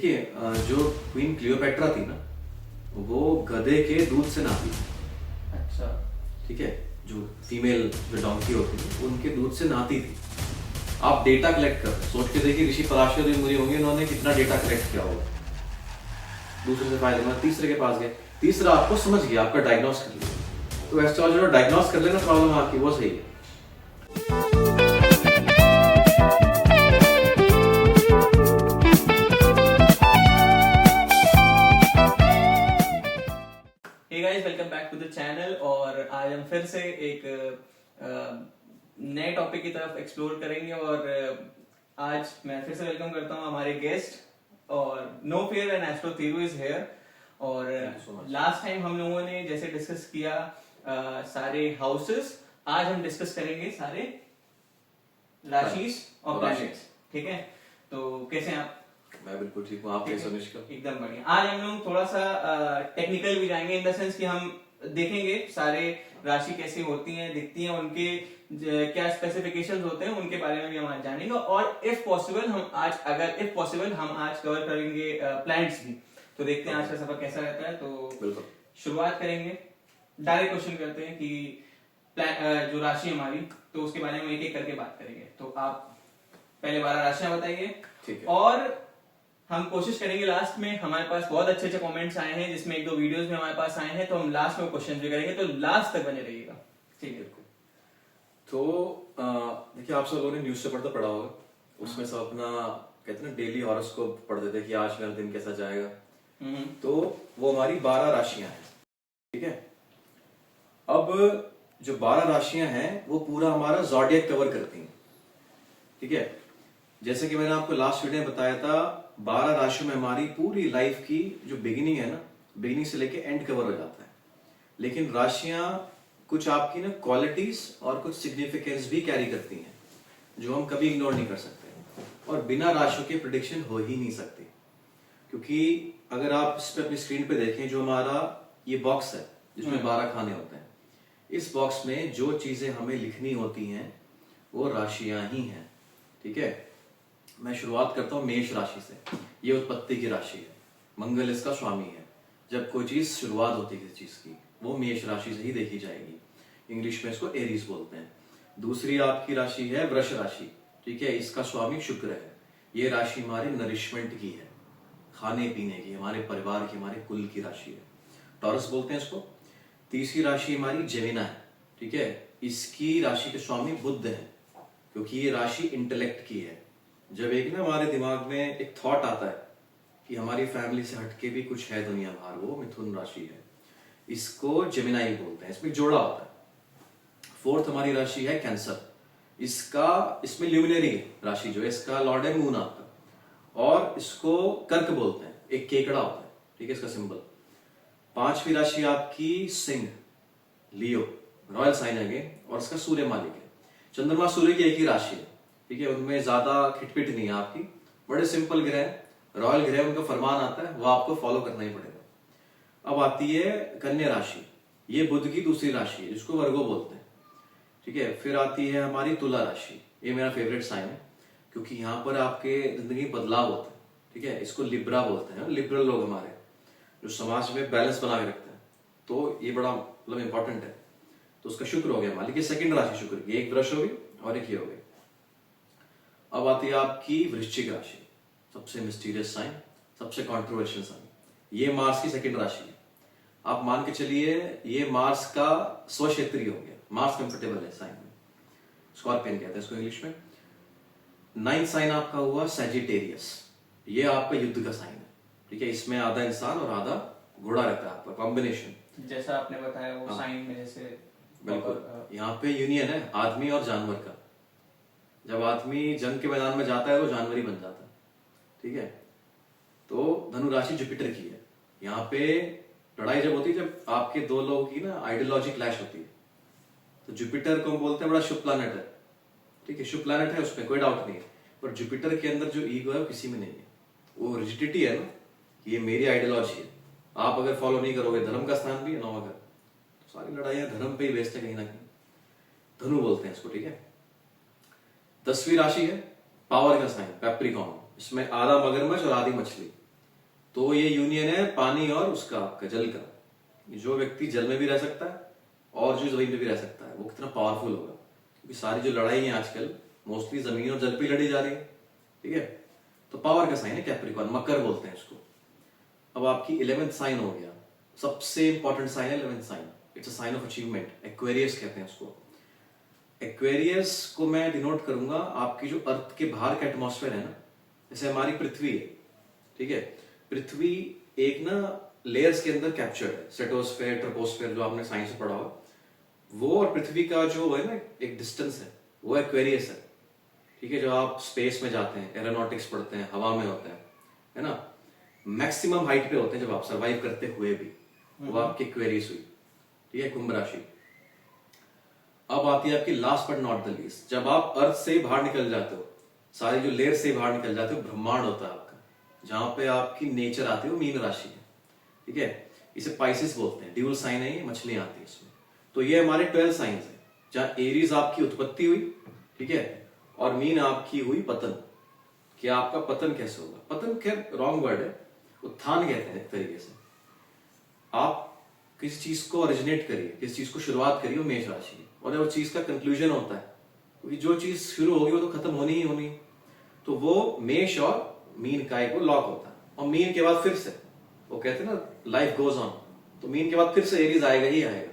देखिए जो queen Cleopatra थी ना, वो गधे के दूध से नहाती थी। अच्छा। ठीक है, जो फीमेल जो डोंकी होती है उनके दूध से नहाती थी। आप डेटा कलेक्ट कर सोच के देखिए, ऋषि पराशर मुनि होंगे, उन्होंने कितना डेटा कलेक्ट किया होगा। दूसरे से फायदे में तीसरे के पास गए, तीसरा आपको समझ गया, आपका डायग्नोस कर लिया। तो एस्ट्रोलॉजर जो डायग्नोस कर लेना प्रॉब्लम आपकी, वो सही है। Hey guys, welcome back to the channel. और आज हम फिर से एक नए टॉपिक की तरफ एक्सप्लोर करेंगे। और आज मैं फिर से वेलकम करता हूं हमारे गेस्ट, और no fear and astro Thiru is here. और लास्ट टाइम हम लोगों ने जैसे डिस्कस किया सारे हाउसेस, आज हम डिस्कस करेंगे सारे राशिस और प्लैनेट्स। ठीक है, तो कैसे हैं आप? मैं बिल्कुल ठीक हूँ, आप कैसे निष्का? एकदम बढ़िया। आज हम लोग थोड़ा सा टेक्निकल भी जाएंगे, इन द सेंस कि हम देखेंगे सारे राशि कैसी होती हैं, दिखती हैं, उनके क्या स्पेसिफिकेशंस होते हैं, उनके बारे में भी हम आज जानेंगे। और इफ पॉसिबल हम आज कवर करेंगे प्लैनेट्स भी। तो देखते हैं आज का सफर कैसा रहता है। तो शुरुआत करेंगे, डायरेक्ट क्वेश्चन करते हैं कि जो राशि हमारी, तो उसके बारे में एक एक करके बात करेंगे। तो आप पहले 12 राशियां बताइए। ठीक है। और हम कोशिश करेंगे, लास्ट में हमारे पास बहुत अच्छे अच्छे कमेंट्स आए हैं, जिसमें एक दो वीडियोस भी हमारे पास आए हैं, तो हम लास्ट में क्वेश्चन भी करेंगे, तो लास्ट तक बने रहिएगा। ठीक है। तो देखिए, आप सब लोगों ने न्यूज़पेपर तो पढ़ा होगा, उसमें सब अपना कहते हैं ना डेली हॉरोस्कोप पढ़ते थे कि आज मेरा दिन कैसा जाएगा। तो वो हमारी 12 राशियां हैं। ठीक है, अब जो 12 राशियां हैं वो पूरा हमारा ज़ोडिएक कवर करती हैं। ठीक है, जैसे कि मैंने आपको लास्ट वीडियो में बताया था, 12 राशियों में हमारी पूरी लाइफ की जो बिगिनिंग है ना, बिगिनिंग से लेके एंड कवर हो जाता है। लेकिन राशियां कुछ आपकी ना क्वालिटीज और कुछ सिग्निफिकेंस भी कैरी करती हैं, जो हम कभी इग्नोर नहीं कर सकते। और बिना राशियों के प्रेडिक्शन हो ही नहीं सकती, क्योंकि अगर आप इस पे अपनी स्क्रीन पे देखें, जो हमारा ये बॉक्स है जिसमें 12 खाने होते हैं, इस बॉक्स में जो चीजें हमें लिखनी होती हैं वो राशियां ही हैं। ठीक है, मैं शुरुआत करता हूँ मेष राशि से। ये उत्पत्ति की राशि है, मंगल इसका स्वामी है। जब कोई चीज शुरुआत होती है किसी चीज की, वो मेष राशि से ही देखी जाएगी। इंग्लिश में इसको एरीज बोलते हैं। दूसरी आपकी राशि है वृष राशि। ठीक है, इसका स्वामी शुक्र है। ये राशि हमारे नरिशमेंट की है, खाने पीने की, हमारे परिवार की, हमारे कुल की राशि है। टॉरस बोलते हैं इसको। तीसरी राशि हमारी जेमिना है। ठीक है, इसकी राशि के स्वामी बुध है, क्योंकि ये राशि इंटेलेक्ट की है। जब एक ना हमारे दिमाग में एक थॉट आता है कि हमारी फैमिली से हटके भी कुछ है दुनिया बाहर, वो मिथुन राशि है। इसको जेमिनाई बोलते हैं, इसमें जोड़ा होता है। फोर्थ हमारी राशि है कैंसर। इसमें ल्यूमिनरी राशि जो है, इसका लॉर्ड है मून आपका। और इसको कर्क बोलते हैं, एक केकड़ा होता है। ठीक है, इसका सिंबल। पांचवी राशि आपकी सिंह, लियो, रॉयल साइन है, और इसका सूर्य मालिक है। चंद्रमा सूर्य की एक ही राशि है। ठीक है, उनमें ज्यादा खिटपिट नहीं है आपकी, बड़े सिंपल ग्रह, रॉयल ग्रह, उनका फरमान आता है, वो आपको फॉलो करना ही पड़ेगा। अब आती है कन्या राशि। ये बुध की दूसरी राशि है, जिसको वर्गो बोलते हैं। ठीक है, फिर आती है हमारी तुला राशि। ये मेरा फेवरेट साइन है, क्योंकि यहाँ पर आपके जिंदगी में बदलाव होता है। ठीक है, इसको लिब्रा बोलते हैं, लिबरल लोग हमारे, जो समाज में बैलेंस बना के रखते हैं। तो ये बड़ा मतलब इंपॉर्टेंट है। तो उसका शुक्र हो गया हमारी, ये सेकंड राशि शुक्र की, एक वृष हो गई और एक ये हो गई। अब आती है आपकी वृश्चिक राशि, सबसे मिस्टीरियस साइन, सबसे कॉन्ट्रोवर्शियल साइन। ये मार्स की सेकंड राशि है। आप मान के चलिए ये मार्स का स्वक्षेत्री हो गया। मार्स कंफर्टेबल है साइन में, स्कॉर्पियन कहते हैं इसको इंग्लिश में। 9th साइन आपका हुआ सैजिटेरियस। ये आपका युद्ध का साइन है। ठीक है, इसमें आधा इंसान और आधा घोड़ा रहता है आपका, कॉम्बिनेशन। जैसा आपने बताया वो साइन में, जैसे बिल्कुल यहाँ पे यूनियन है आदमी और जानवर का। जब आदमी जंग के मैदान में जाता है तो जानवर ही बन जाता है। ठीक है, तो धनु राशि जुपिटर की है। यहाँ पे लड़ाई जब होती है, जब आपके दो लोगों की ना आइडियोलॉजी क्लैश होती है, तो जुपिटर को हम बोलते हैं बड़ा शुभ प्लैनेट है। ठीक है, शुभ प्लैनेट है, उसमें कोई डाउट नहीं है। पर जुपिटर के अंदर जो ईगो है वो किसी में नहीं है। वो रिजिडिटी है ना, कि ये मेरी आइडियोलॉजी है, आप अगर फॉलो नहीं करोगे, धर्म का स्थान भी है नौवा घर, तो सारी लड़ाइयां धर्म पे ही बेस्ड है कहीं ना कहीं। धनु बोलते हैं इसको। ठीक है, 10वीं राशि है पावर का साइन, कैप्रिकॉर्न। इसमें आधा मगरमच्छ और आधी मछली। तो ये यूनियन है पानी और उसका, आपका जल का। जो व्यक्ति जल में भी रह सकता है और जो जमीन पे भी रह सकता है, वो कितना पावरफुल होगा। क्योंकि सारी जो लड़ाई है आजकल मोस्टली जमीन और जल पे लड़ी जा रही है, ठीक है। तो पावर का साइन है कैप्रिकॉर्न, मकर बोलते हैं इसको। अब आपकी 11th साइन हो गया, सबसे इंपॉर्टेंट साइन है 11th sign, it's a sign of achievement, Aquarius कहते हैं उसको। एक्वेरियस को मैं डिनोट करूंगा आपकी जो अर्थ के बाहर का एटमॉस्फेयर है ना, जैसे हमारी पृथ्वी है, ठीक है। पृथ्वी एक ना लेयर्स के अंदर कैप्चर्ड है, स्ट्रेटोस्फेयर, ट्रोपोस्फेयर, जो आपने साइंस में पढ़ा होगा, वो और पृथ्वी का जो है ना एक डिस्टेंस है, वो एक्वेरियस है, ठीक है। जब आप स्पेस में जाते हैं, एरोनॉटिक्स पढ़ते हैं, हवा में होते हैं, है ना, मैक्सिमम हाइट पे होते हैं जब आप सरवाइव करते हुए भी, वो आपकी एक्वेरियस हुई, ठीक है, कुंभ राशि। अब आती है आपकी last but not the least, जब आप अर्थ से बाहर निकल जाते हो, सारी जो लेयर से बाहर निकल जाते हो, ब्रह्मांड होता है आपका, जहां पे आपकी नेचर आती है वो मीन राशि है, ठीक है। इसे पाइसिस बोलते हैं, ड्यूल साइन है, ये मछलियां आती है इसमें। तो ये हमारे 12 साइंस है, जहां एरीज आपकी उत्पत्ति हुई, ठीक है, और मीन आपकी हुई पतन। कि आपका पतन कैसे होगा, पतन खैर रॉन्ग वर्ड है, उत्थान कहते हैं एक तरीके से। आप किसी चीज को ओरिजिनेट करिए, किसी चीज को शुरुआत करिए, वो मेष राशि है, और वो चीज का कंक्लूजन होता है, क्योंकि जो चीज शुरू होगी वो तो खत्म होनी ही होनी। तो वो मेष और मीन का एक लॉक होता है, और मीन के बाद फिर से वो कहते हैं ना लाइफ गोज ऑन, तो मीन के बाद फिर से एरीज आएगा ही आएगा।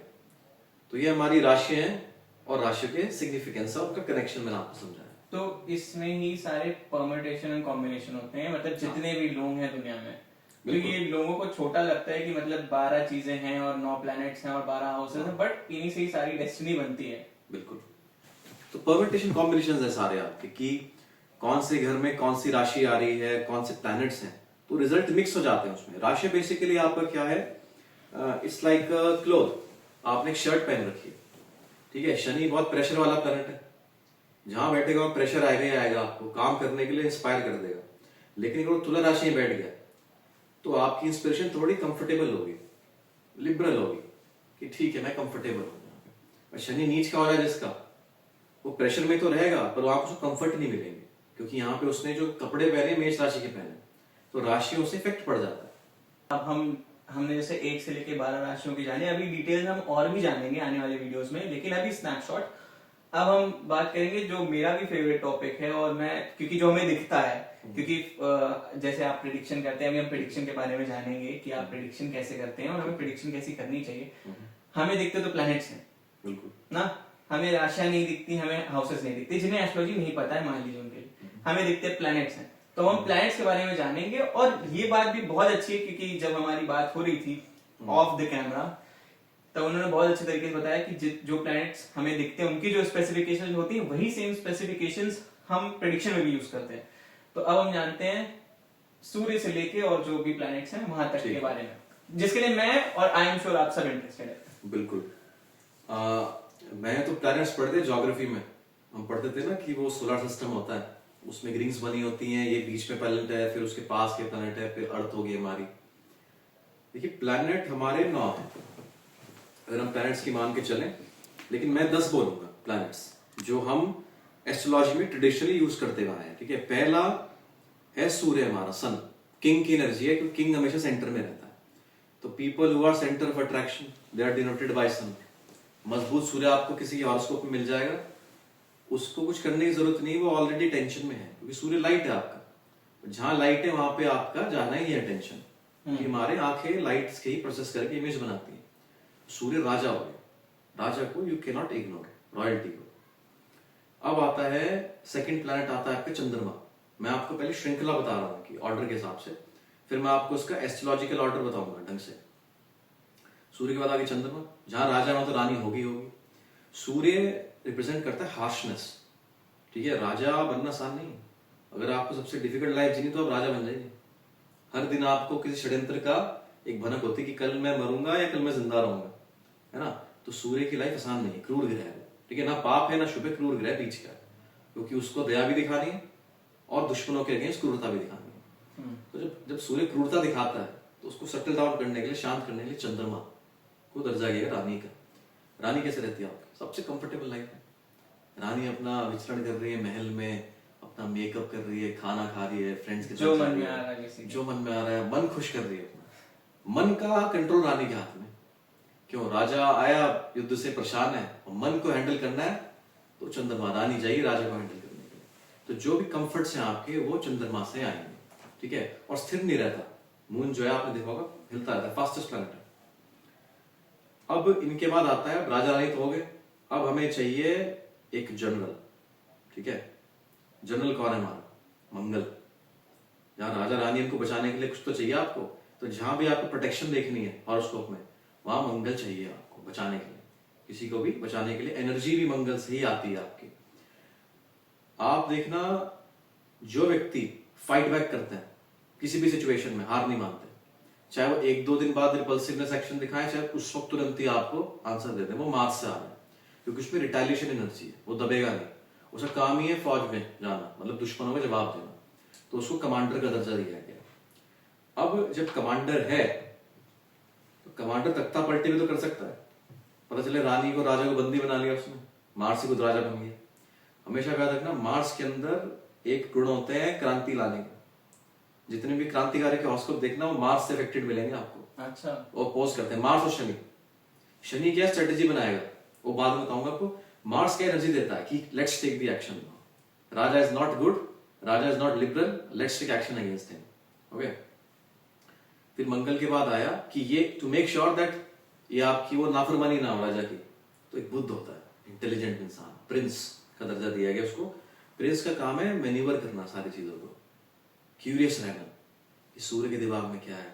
तो ये हमारी राशि है, और राशि के सिग्निफिकेंस और उनका कनेक्शन मैंने आपको समझाया। तो इसमें ही सारे परम्यूटेशन एंड कॉम्बिनेशन होते हैं, मतलब जितने भी लोग हैं दुनिया में। तो ये लोगों को छोटा लगता है कि मतलब 12 चीजें हैं और 9 प्लैनेट्स हैं और 12 हाउसेस हैं, बट इन्हीं से ही सारी डेस्टिनी बनती है। बिल्कुल। तो परम्यूटेशन कॉम्बिनेशन है सारे आपके, कि कौन से घर में कौन सी राशि आ रही है, कौन से प्लैनेट्स हैं, तो रिजल्ट मिक्स हो जाते हैं उसमें। राशि बेसिकली आपका क्या है, इट्स लाइक क्लोथ। आपने एक शर्ट पहन रखी है, ठीक है। शनि बहुत प्रेशर वाला प्लैनेट है, जहां बैठेगा प्रेशर आएगा ही आएगा, आपको काम करने के लिए इंस्पायर कर देगा। लेकिन अगर वो तुला राशि में बैठ गया तो आपकी इंस्पिरेशन थोड़ी कंफर्टेबल होगी, लिबरल होगी, कि ठीक है मैं कंफर्टेबल हूं। और शनि नीच का हो रहा है जिसका, वो प्रेशर में तो रहेगा पर वहां उसको कंफर्ट नहीं मिलेंगे, क्योंकि यहाँ पे उसने जो कपड़े पहने मेष राशि के पहने, तो राशियों से इफेक्ट पड़ जाता है। अब हमने जैसे 1 से लेके 12 राशियों की जाने, अभी डिटेल हम और भी जानेंगे आने वाले वीडियोस में, लेकिन अभी स्नैपशॉट। अब हम बात करेंगे जो मेरा भी फेवरेट टॉपिक है, और मैं क्योंकि जो हमें दिखता है, क्योंकि जैसे आप प्रिडिक्शन करते हैं, अभी हम प्रिडिक्शन के बारे में जानेंगे कि आप प्रिडिक्शन कैसे करते हैं और हमें प्रिडिक्शन कैसी करनी चाहिए। हमें दिखते तो प्लैनेट्स हैं, बिल्कुल ना, हमें राशियां नहीं दिखती, हमें हाउसेस नहीं दिखती, जिन्हें एस्ट्रोलॉजी नहीं पता है मान लीजिए उनके लिए, हमें दिखते प्लैनेट्स हैं। तो हम प्लैनेट्स के बारे में जानेंगे, और ये बात भी बहुत अच्छी है क्योंकि जब हमारी बात हो रही थी ऑफ द कैमरा, तो उन्होंने बहुत अच्छे तरीके से बताया कि जो प्लैनेट्स हमें दिखते हैं उनकी जो स्पेसिफिकेशन होती है, वही सेम स्पेसिफिकेशंस हम प्रेडिक्शन में भी यूज करते हैं। तो अब हम जानते हैं सूर्य से लेके और जो भी प्लैनेट्स हैं वहां तक के बारे में, जिसके लिए मैं और आई एम श्योर आप सब इंटरेस्टेड है। बिल्कुल। मैं तो प्लैनेट्स पढ़ते ज्योग्राफी में, हम पढ़ते थे ना कि वो सोलर सिस्टम होता है, उसमें रिंग्स बनी होती हैं, ये बीच में प्लैनेट है, फिर उसके पास के प्लैनेट है, फिर अर्थ होगी हमारी। देखिए प्लैनेट हमारे 9 हैं अगर हम प्लैनेट्स की मान के चलें, लेकिन मैं 10 बोलूंगा प्लैनेट्स जो हम एस्ट्रोलॉजी में ट्रेडिशनली यूज करते हुए आए हैं, ठीक है। पहला है सूर्य, हमारा सन, किंग की एनर्जी है, क्योंकि किंग हमेशा सेंटर में रहता है। तो people who are centre of attraction they are denoted by sun. मजबूत सूर्य आपको किसी हॉरोस्कोप में मिल जाएगा, उसको कुछ करने की जरूरत नहीं, वो ऑलरेडी टेंशन में है, क्योंकि सूर्य लाइट है आपका, जहां लाइट है वहां पे आपका जाना ही है टेंशन। हमारे आंखें लाइट्स के ही प्रोसेस करके इमेज बनाती है। सूर्य राजा हो गया, राजा को you can not ignore, royalty को। अब आता है सेकंड प्लैनेट, आता है आपका चंद्रमा। मैं आपको पहले श्रृंखला बता रहा हूँ कि ऑर्डर के हिसाब से, फिर मैं आपको उसका एस्ट्रोलॉजिकल ऑर्डर बताऊंगा ढंग से। सूर्य के बाद आगे चंद्रमा, जहां राजा हो तो रानी होगी होगी। सूर्य रिप्रेजेंट करता है हार्शनेस, ठीक है। राजा बनना आसान नहीं, अगर आपको सबसे डिफिकल्ट लाइफ जीनी तो आप राजा बन जाइए। हर दिन आपको किसी षड्यंत्र का एक भनक होती है कि कल मैं मरूंगा या कल मैं जिंदा रहूंगा, है ना। तो सूर्य की लाइफ आसान नहीं, क्रूर ग्रह है, ठीक है। ना पाप है ना शुभ है, क्रूर ग्रह बीच का है, क्योंकि उसको दया भी दिखानी है और दुश्मनों के अगेंस्ट क्रूरता भी दिखानी है। तो जब सूर्य क्रूरता दिखाता है तो उसको सेटल डाउन करने के लिए, शांत करने के लिए चंद्रमा को दर्जा गया रानी का। रानी कैसे रहती है आपकी सबसे कंफर्टेबल लाइफ है, रानी अपना विचरण कर रही है महल में, अपना मेकअप कर रही है, खाना खा रही है, फ्रेंड्स के साथ जो जा मन रही में है, आ रहा है किसी जो मन में आ रहा है, मन खुश कर रही है अपना। मन का कंट्रोल रानी के हाथ में। क्यों, राजा आया युद्ध से परेशान है और मन को हैंडल करना है, तो चंद्रमा रानी चाहिए राजा को हैंडल करने के लिए। तो जो भी कंफर्ट्स हैं आपके वो चंद्रमा से आएंगे, ठीक है। और स्थिर नहीं रहता, मून जो है आपने देखा होगा हिलता रहता है, फास्टेस्ट प्लैनेट है। अब इनके बाद आता है, राजा रानी तो हो गए, अब हमें चाहिए एक जनरल, ठीक है। जनरल कौन है हमारा? मंगल। जहां राजा रानी इनको बचाने के लिए कुछ तो चाहिए आपको, तो जहां भी आपको प्रोटेक्शन देखनी है हॉरोस्कोप में, वहां मंगल चाहिए आपको बचाने के लिए। किसी को भी बचाने के लिए एनर्जी भी मंगल से ही आती है आपकी। आप देखना, जो व्यक्ति फाइट बैक करते हैं किसी भी सिचुएशन में, हार नहीं मानते, चाहे वो 1-2 दिन बाद रिपल्सिवनेस एक्शन दिखाए, चाहे उस वक्त तुरंत ही आपको आंसर दे दें, वो मार्स से आ रहा है, क्योंकि उसमें रिटेलिएशन एनर्जी है, वो दबेगा नहीं। उसका काम ही है फौज में जाना, मतलब दुश्मनों का जवाब देना, तो उसको कमांडर का दर्जा दिया गया। अब जब कमांडर है तो कमांडर तख्ता पलटी भी तो कर सकता है। पता चले रानी को, राजा को बंदी बना लिया उसने, मार्स ही खुद राजा बन गया। हमेशा याद रखना, मार्स के अंदर एक गुण होते हैं क्रांति लाने के। जितने भी क्रांतिकारी के हॉरोस्कोप देखना, वो मार्स से अफेक्टेड मिलेंगे आपको। अच्छा, वो अपोज करते हैं मार्स और शनि। शनि क्या स्ट्रेटेजी बनाएगा वो बाद में बताऊंगा आपको। मार्स क्या एनर्जी देता है कि let's take the action, raja is not good, raja is not liberal, let's take action against him. Okay, फिर मंगल के बाद आया कि ये टू मेक श्योर दैट ये आपकी वो नाफरमानी ना हो राजा की, तो एक बुद्ध होता है, इंटेलिजेंट इंसान, प्रिंस का दर्जा दिया गया उसको। प्रिंस का काम है मैन्यूवर करना सारी चीजों को, क्यूरियस रहना कि सूर्य के दिमाग में क्या है,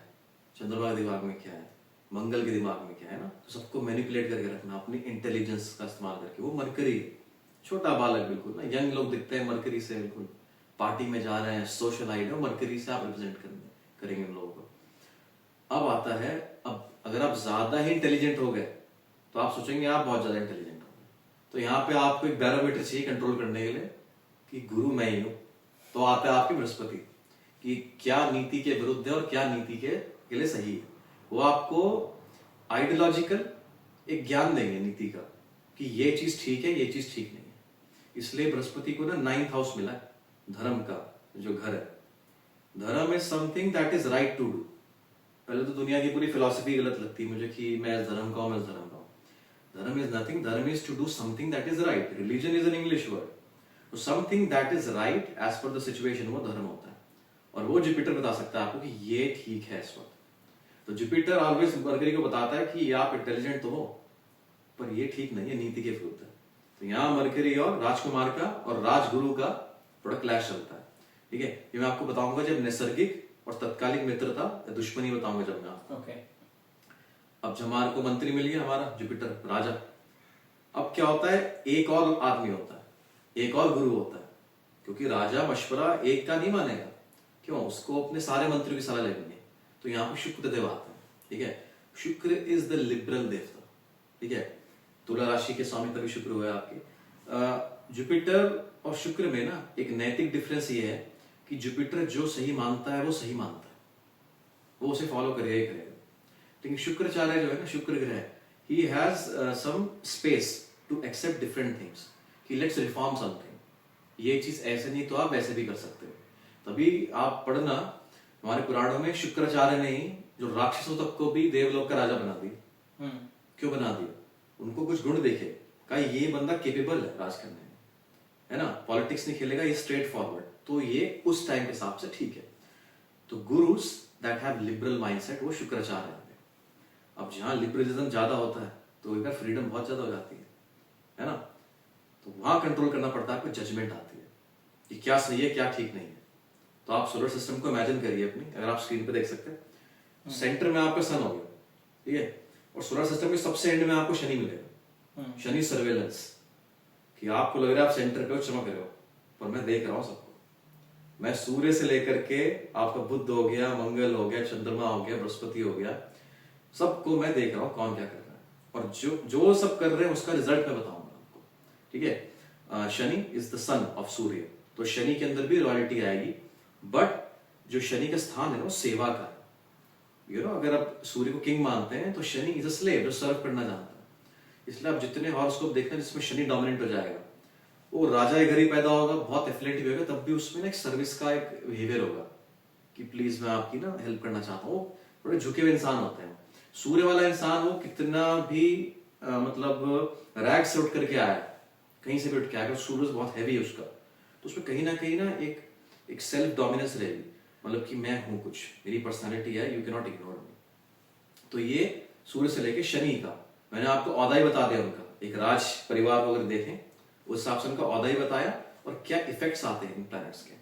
चंद्रमा के दिमाग में क्या है, मंगल के दिमाग में क्या है ना, तो सबको मैनिपुलेट करके रखना अपनी इंटेलिजेंस का इस्तेमाल करके। वो मरकरी, छोटा बालक बिल्कुल ना, यंग लोग दिखते हैं मरकरी से, बिल्कुल पार्टी में जा रहे हैं, सोशलाइट है, मरकरी से आप रिप्रेजेंट करेंगे उन लोगों को। अब आता है, अब अगर आप ज्यादा ही इंटेलिजेंट हो गए तो आप सोचेंगे आप बहुत ज्यादा इंटेलिजेंट हो गए, तो यहाँ पे आपको एक बैरोमीटर चाहिए कंट्रोल करने के लिए कि गुरु मैं ही हूं। तो आता है आपकी बृहस्पति कि क्या नीति के विरुद्ध है और क्या नीति के लिए सही है। वो आपको आइडियोलॉजिकल एक ज्ञान देंगे नीति का कि ये चीज ठीक है, ये चीज ठीक नहीं है। इसलिए बृहस्पति को ना 9th हाउस मिला है, धर्म का जो घर है। Dharma is something that is right to do. पहले तो दुनिया की पूरी फिलॉसफी गलत लगती है मुझे कि मैं इस धर्म का हूं, मैं इस धर्म का हूं। Dharma is nothing, dharma is to do something that is right. Religion is an English word, तो something that is right as per the situation, वो धर्म होता है। और वो जुपिटर बता सकता है आपको कि ये ठीक है इस वक्त। तो जुपिटर ऑलवेज मरकरी को बताता है कि आप इंटेलिजेंट तो हो, पर ये ठीक नहीं है, नीति के विरुद्ध है। तो यहाँ मरकरी और राजकुमार का और राजगुरु का थोड़ा क्लैश चलता है, ठीक है। ये मैं आपको बताऊंगा जब नैसर्गिक और तत्कालिक मित्रता या दुश्मनी बताऊंगा जब मैं आपको। ओके। अब जमार को मंत्री मिल गया हमारा जुपिटर राजा। अब क्या होता है, एक और आदमी होता है, एक और गुरु होता है, क्योंकि राजा मशवरा एक का नहीं मानेगा। क्यों, उसको अपने सारे मंत्रियों की सलाह लेनी है। तो यहाँ पर शुक्र देव आते हैं, ठीक है। शुक्र इज द लिबरल देवता, ठीक है। तुला राशि के स्वामी तभी शुक्र हुआ आपके। जुपिटर और शुक्र में ना एक नैतिक डिफरेंस ये है कि जुपिटर जो सही मानता है वो सही मानता है, वो उसे फॉलो करेगा ही करेगा। लेकिन शुक्राचार्य जो है ना, शुक्र ग्रह, he has some space to accept different things कि लेट्स रिफॉर्म समथिंग, ये चीज ऐसे नहीं तो आप वैसे भी कर सकते हो। तभी आप पढ़ना हमारे पुराणों में शुक्राचार्य ने ही जो राक्षसों तक को भी देवलोक का राजा बना दिया। क्यों बना दिया? उनको कुछ गुण देखे, कहा ये बंदा केपेबल है राज करने में, है ना, पॉलिटिक्स नहीं खेलेगा, ये स्ट्रेट फॉरवर्ड, तो ये उस टाइम के हिसाब से ठीक है। तो guru's that have liberal mindset वो शुक्राचार्य है। अब जहां लिबरलिज्म ज्यादा होता है तो एक फ्रीडम बहुत ज्यादा हो जाती है ना, तो वहां कंट्रोल करना पड़ता है, आपको जजमेंट आती है कि क्या सही है क्या ठीक नहीं है। तो आप सोलर सिस्टम को इमेजिन करिए अपनी, अगर आप स्क्रीन पे देख सकते हैं, सेंटर में आपका सन हो गया, ठीक है, और सोलर सिस्टम के सबसे एंड में आपको शनि मिलेगा। शनि सर्वेलेंस, कि आपको लग रहा है आप सेंटर पे हो, चमक रहे हो, पर मैं देख रहा हूं सबको। मैं सूर्य से लेकर के आपका बुध हो गया, मंगल हो गया, चंद्रमा हो गया, बृहस्पति हो गया, सबको मैं देख रहा हूं कौन क्या कर रहा है, और जो सब कर रहे हैं उसका रिजल्ट मैं बताऊंगा आपको, ठीक है। Shani is the son of Surya, तो शनि के अंदर भी रॉयल्टी आएगी, बट जो शनि का स्थान है वो सेवा का है। यू नो, अगर आप सूर्य को किंग मानते हैं तो शनि इज अ स्लेव जो सर्व करना जानता है। इसलिए आप जितने हॉरोस्कोप देखना जिसमें शनि डोमिनेंट हो जाएगा, वो राजा के घर ही पैदा होगा, बहुत एफिलेंट भी होगा, तब भी उसमें ना एक सर्विस का एक बिहेवियर होगा कि प्लीज मैं आपकी ना हेल्प करना चाहता हूँ। बड़े झुके हुए इंसान होते हैं। सूर्य वाला इंसान वो कितना भी मतलब रैग से उठ करके आया, कहीं से भी उठ के आएगा, सूरज बहुत हैवी है उसका, तो उसमें कहीं ना एक सेल्फ डोमिनेंस रहेगी, मतलब कि मैं हूं कुछ, मेरी पर्सनालिटी है, you can not ignore me. तो ये सूर्य से लेके शनि का मैंने आपको औदा ही बता दिया उनका, एक राज परिवार को अगर देखें उस हिसाब से उनका औदा ही बताया और क्या इफेक्ट्स आते हैं इन प्लैनेट्स के।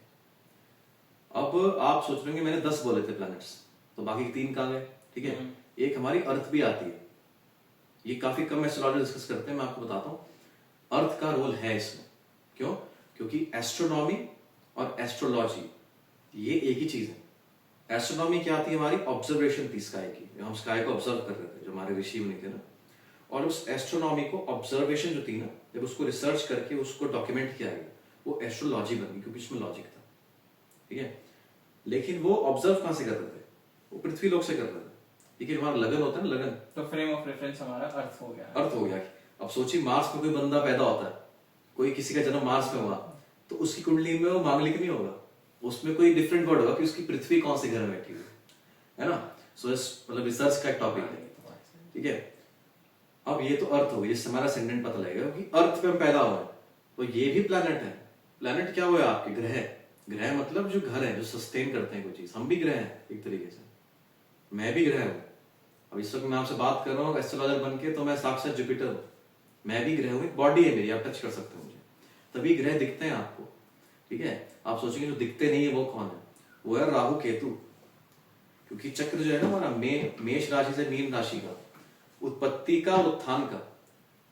अब आप सोच रहे मैंने 10 बोले थे प्लैनेट्स, तो बाकी 3 कहाँ गए? ठीक है, एक हमारी अर्थ भी आती है, ये काफी कम एस्ट्रोलॉजी डिस्कस करते हैं, मैं आपको बताता हूं अर्थ का रोल है इसमें। क्यों? क्योंकि एस्ट्रोनॉमी और एस्ट्रोलॉजी ये एक ही चीज है। एस्ट्रोनॉमी क्या आती है? हमारी ऑब्जर्वेशन थी स्काई की, हम स्काई को ऑब्जर्व कर रहे थे, जो हमारे ऋषि मुनि थे ना, और उस एस्ट्रोनॉमी को ऑब्जर्वेशन जो थी ना, जब उसको रिसर्च करके उसको डॉक्यूमेंट किया गया, वो एस्ट्रोलॉजी बन गई, क्योंकि उसमें लॉजिक था। ठीक है, लेकिन वो ऑब्जर्व कहां से कर रहे थे? वो पृथ्वी लोक से कर रहे थे। ठीक है, हमारा लगन होता है ना, लगन, तो फ्रेम ऑफ रेफरेंस हमारा अर्थ हो गया। अर्थ हो गया। अब सोचिए मार्स में कोई बंदा पैदा होता है, कोई किसी का जन्म मार्स में हुआ, तो उसकी कुंडली में वो मांगलिक नहीं होगा, उसमें कोई डिफरेंट वर्ड होगा कि उसकी पृथ्वी कौन से घर में बैठी हुई है ना। सो इस मतलब रिसर्च का एक टॉपिक है। ठीक है, अब ये तो अर्थ हो गई, जिससे हमारा असेंडेंट पता लगेगा कि अर्थ पे हम पैदा हुए, तो ये भी प्लैनेट है। प्लैनेट क्या हुआ आपके? ग्रह। ग्रह मतलब जो घर है, जो सस्टेन करते हैं कोई चीज, हम भी ग्रह हैं एक तरीके से, मैं भी ग्रह हूं। अब इस वक्त मैं आपसे बात कर रहा हूँ एस्ट्रोलॉजर बन के, तो मैं साक्षात जुपिटर हूँ, मैं भी ग्रह हूँ, एक बॉडी है मेरी, आप टच कर सकते हो मुझे, तभी ग्रह दिखते हैं आपको। ठीक है, आप सोचेंगे जो दिखते नहीं है वो कौन है? वो है राहु केतु। क्योंकि चक्र जो है ना हमारा मेष राशि से मीन राशि का, उत्पत्ति का और उत्थान का,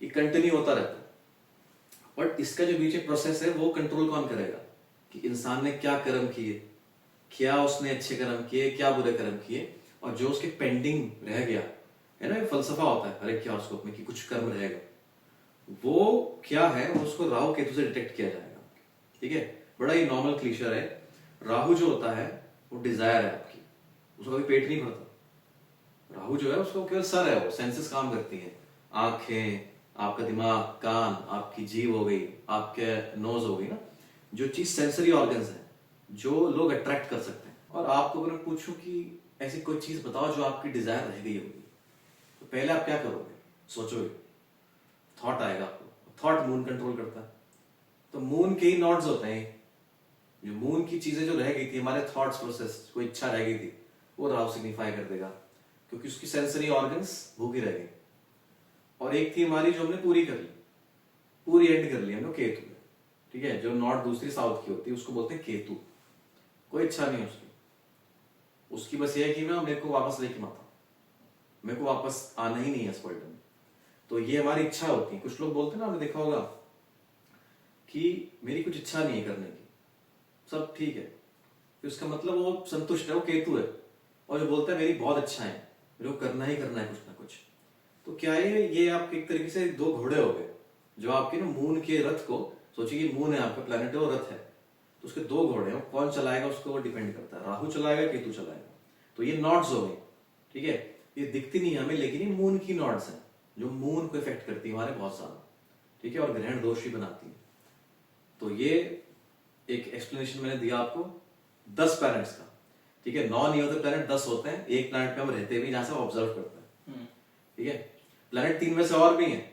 ये कंटिन्यू होता रहता है। बट इसका जो बीच में प्रोसेस है वो कंट्रोल कौन करेगा कि इंसान ने क्या कर्म किए, क्या उसने अच्छे कर्म किए, क्या बुरे कर्म किए, और जो उसके पेंडिंग रह गया है ना, एक फलसफा होता है हर एक के हॉरोस्कोप में कि कुछ कर्म रहेगा, वो क्या है, वो उसको राहु केतु से डिटेक्ट किया जाएगा। ठीक है, बड़ा ही नॉर्मल क्लीशर है। राहु जो होता है वो डिजायर है आपकी, उसका कभी पेट नहीं भरता। राहु जो है उसको केवल सर है, वो सेंसेस काम करती हैं, आंखें, आपका दिमाग, कान, आपकी जीभ हो गई, आपके नोज हो गई ना, जो चीज सेंसरी ऑर्गन्स है जो लोग अट्रैक्ट कर सकते हैं। और आपको अगर पूछूं कि ऐसी कोई चीज बताओ जो आपकी डिजायर रह गई होगी, तो पहले आप क्या करोगे? सोचोगे, थॉट आएगा आपको। थॉट मून कंट्रोल करता है, तो मून के ही नॉड्स होते हैं, जो मून की चीजें जो रह गई थी, हमारे थॉट्स प्रोसेस, कोई इच्छा रह गई थी, वो राहु सिग्निफाई कर देगा, क्योंकि उसकी सेंसरी ऑर्गन्स भूखी रह गई। और एक थी हमारी जो हमने पूरी कर ली, पूरी एंड कर ली हमने, केतु में। ठीक है, जो नॉट दूसरी साउथ की होती है उसको बोलते हैं केतु। कोई इच्छा नहीं उसकी बस ये है कि मैं मेरे को वापस लेके मत, मेरे को वापस आना ही नहीं है इस वर्ल्ड में। तो ये हमारी इच्छा होती है। कुछ लोग बोलते हैं ना, आपने देखा होगा कि मेरी कुछ इच्छा नहीं है करने की, सब ठीक है, तो उसका मतलब वो संतुष्ट है, वो केतु है। और जो बोलता है मेरी बहुत इच्छा है, मेरे को करना ही करना है कुछ ना कुछ, तो क्या है, ये आपके एक तरीके से 2 घोड़े हो गए, जो आपके ना मून के रथ को, सोचिए मून है आपका प्लैनेट है, वो रथ है, तो उसके 2 घोड़े हैं, कौन चलाएगा उसको वो डिपेंड करता है, राहु चलाएगा केतु चलाएगा। तो ये नॉड्स हो गए। ठीक है, ये दिखती नहीं हमें, लेकिन ये मून की नॉड्स हैं जो मून को इफेक्ट करती है हमारे बहुत ज्यादा। ठीक है, और ग्रहण दोष भी बनाती है। तो ये एक एक्सप्लेनेशन मैंने दिया आपको 10 प्लैनेट्स का। ठीक है, 9 नहीं होते प्लैनेट, 10 होते हैं। एक प्लैनेट पे हम रहते भी जहां से ऑब्जर्व करते हैं। ठीक है, प्लैनेट 3 में से और भी हैं,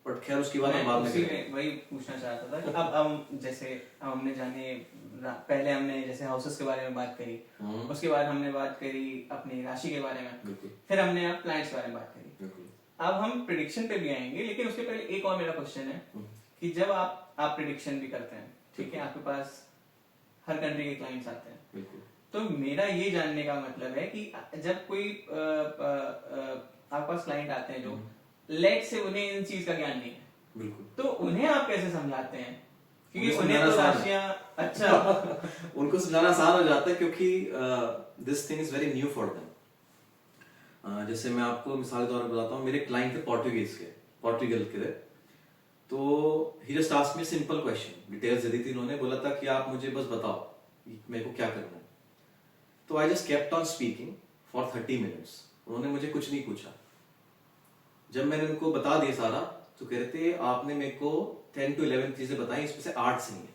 बट खैर उसकी बात हम बाद में करेंगे। वही पूछना चाहता था कि अब हम जैसे हमने जाने, पहले हमने जैसे हाउसेस के बारे में बात करी, उसके बाद हमने बात करी अपनी राशि के बारे में, फिर हमने अब प्लैनेट्स के बारे में बात करी। अब हम प्रेडिक्शन पे भी आएंगे, लेकिन उसके पहले एक और मेरा क्वेश्चन है कि जब आप प्रेडिक्शन भी करते हैं, ठीक है, आपके पास हर कंट्री के क्लाइंट्स आते हैं, तो मेरा ये जानने का मतलब है कि जब कोई आपके पास क्लाइंट आते हैं जो लेट से उन्हें इन चीज का ज्ञान नहीं है, बिल्कुल, तो उन्हें आप कैसे समझाते हैं? क्योंकि उन्हें तो राशियां अच्छा उनको समझाना आसान हो जाता है, क्योंकि this thing is very new for them. जैसे मैं आपको मिसाल के तौर पर बताता हूँ, मेरे क्लाइंट थे पोर्टुगल के थे, तो he just asked me simple question, details दे दी थी उन्होंने, बोला था कि आप मुझे बस बताओ मेरे को क्या करना है। तो I just kept on speaking for 30 minutes. उन्होंने मुझे कुछ नहीं पूछा। जब मैंने उनको बता दिया सारा, तो कह रहे थे आपने मेरे को 10 to 11 चीजें बताई, इसमें से 8 सही है,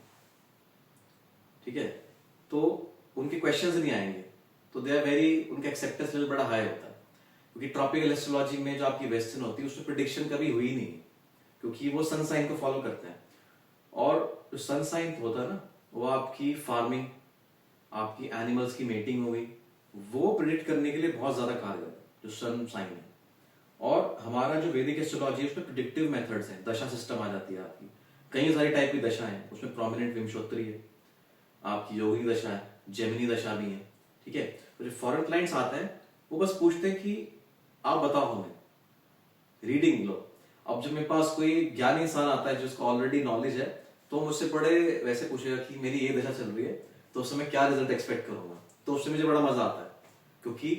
ठीक है, तो उनके क्वेश्चंस नहीं आएंगे, तो दे आर वेरी, उनका एक्सेप्टेंस लेवल बड़ा हाई होता है, क्योंकि ट्रॉपिकल एस्ट्रोलॉजी में जो आपकी वेस्टर्न होती है उसमें प्रिडिक्शन कभी हुई नहीं, क्योंकि वो सन साइन को फॉलो करते हैं, और जो सन साइन होता है ना, वो आपकी फार्मिंग, आपकी एनिमल्स की मेटिंग हो गई, वो प्रिडिक्ट करने के लिए बहुत ज्यादा कारगर है जो सन साइन है। और हमारा जो वैदिक एस्ट्रोलॉजी है उसमें प्रिडिक्टिव मेथड्स हैं, दशा सिस्टम आ जाती है आपकी, कई सारी टाइप की दशा है, उसमें प्रोमिनेंट विंशोत्तरी है, आपकी योगिनी दशा है, जेमिनी दशा भी है, ठीक है। तो जो फॉरेन क्लाइंट्स आते हैं वो बस पूछते हैं कि आप बताओ हमें, रीडिंग लो। अब जब मेरे पास कोई ज्ञानी इंसान आता है जिसको ऑलरेडी नॉलेज है, तो मुझसे बड़े वैसे पूछेगा कि मेरी ये दशा चल रही है तो उससे मैं क्या रिजल्ट एक्सपेक्ट करूंगा, तो उससे मुझे बड़ा मजा आता है, क्योंकि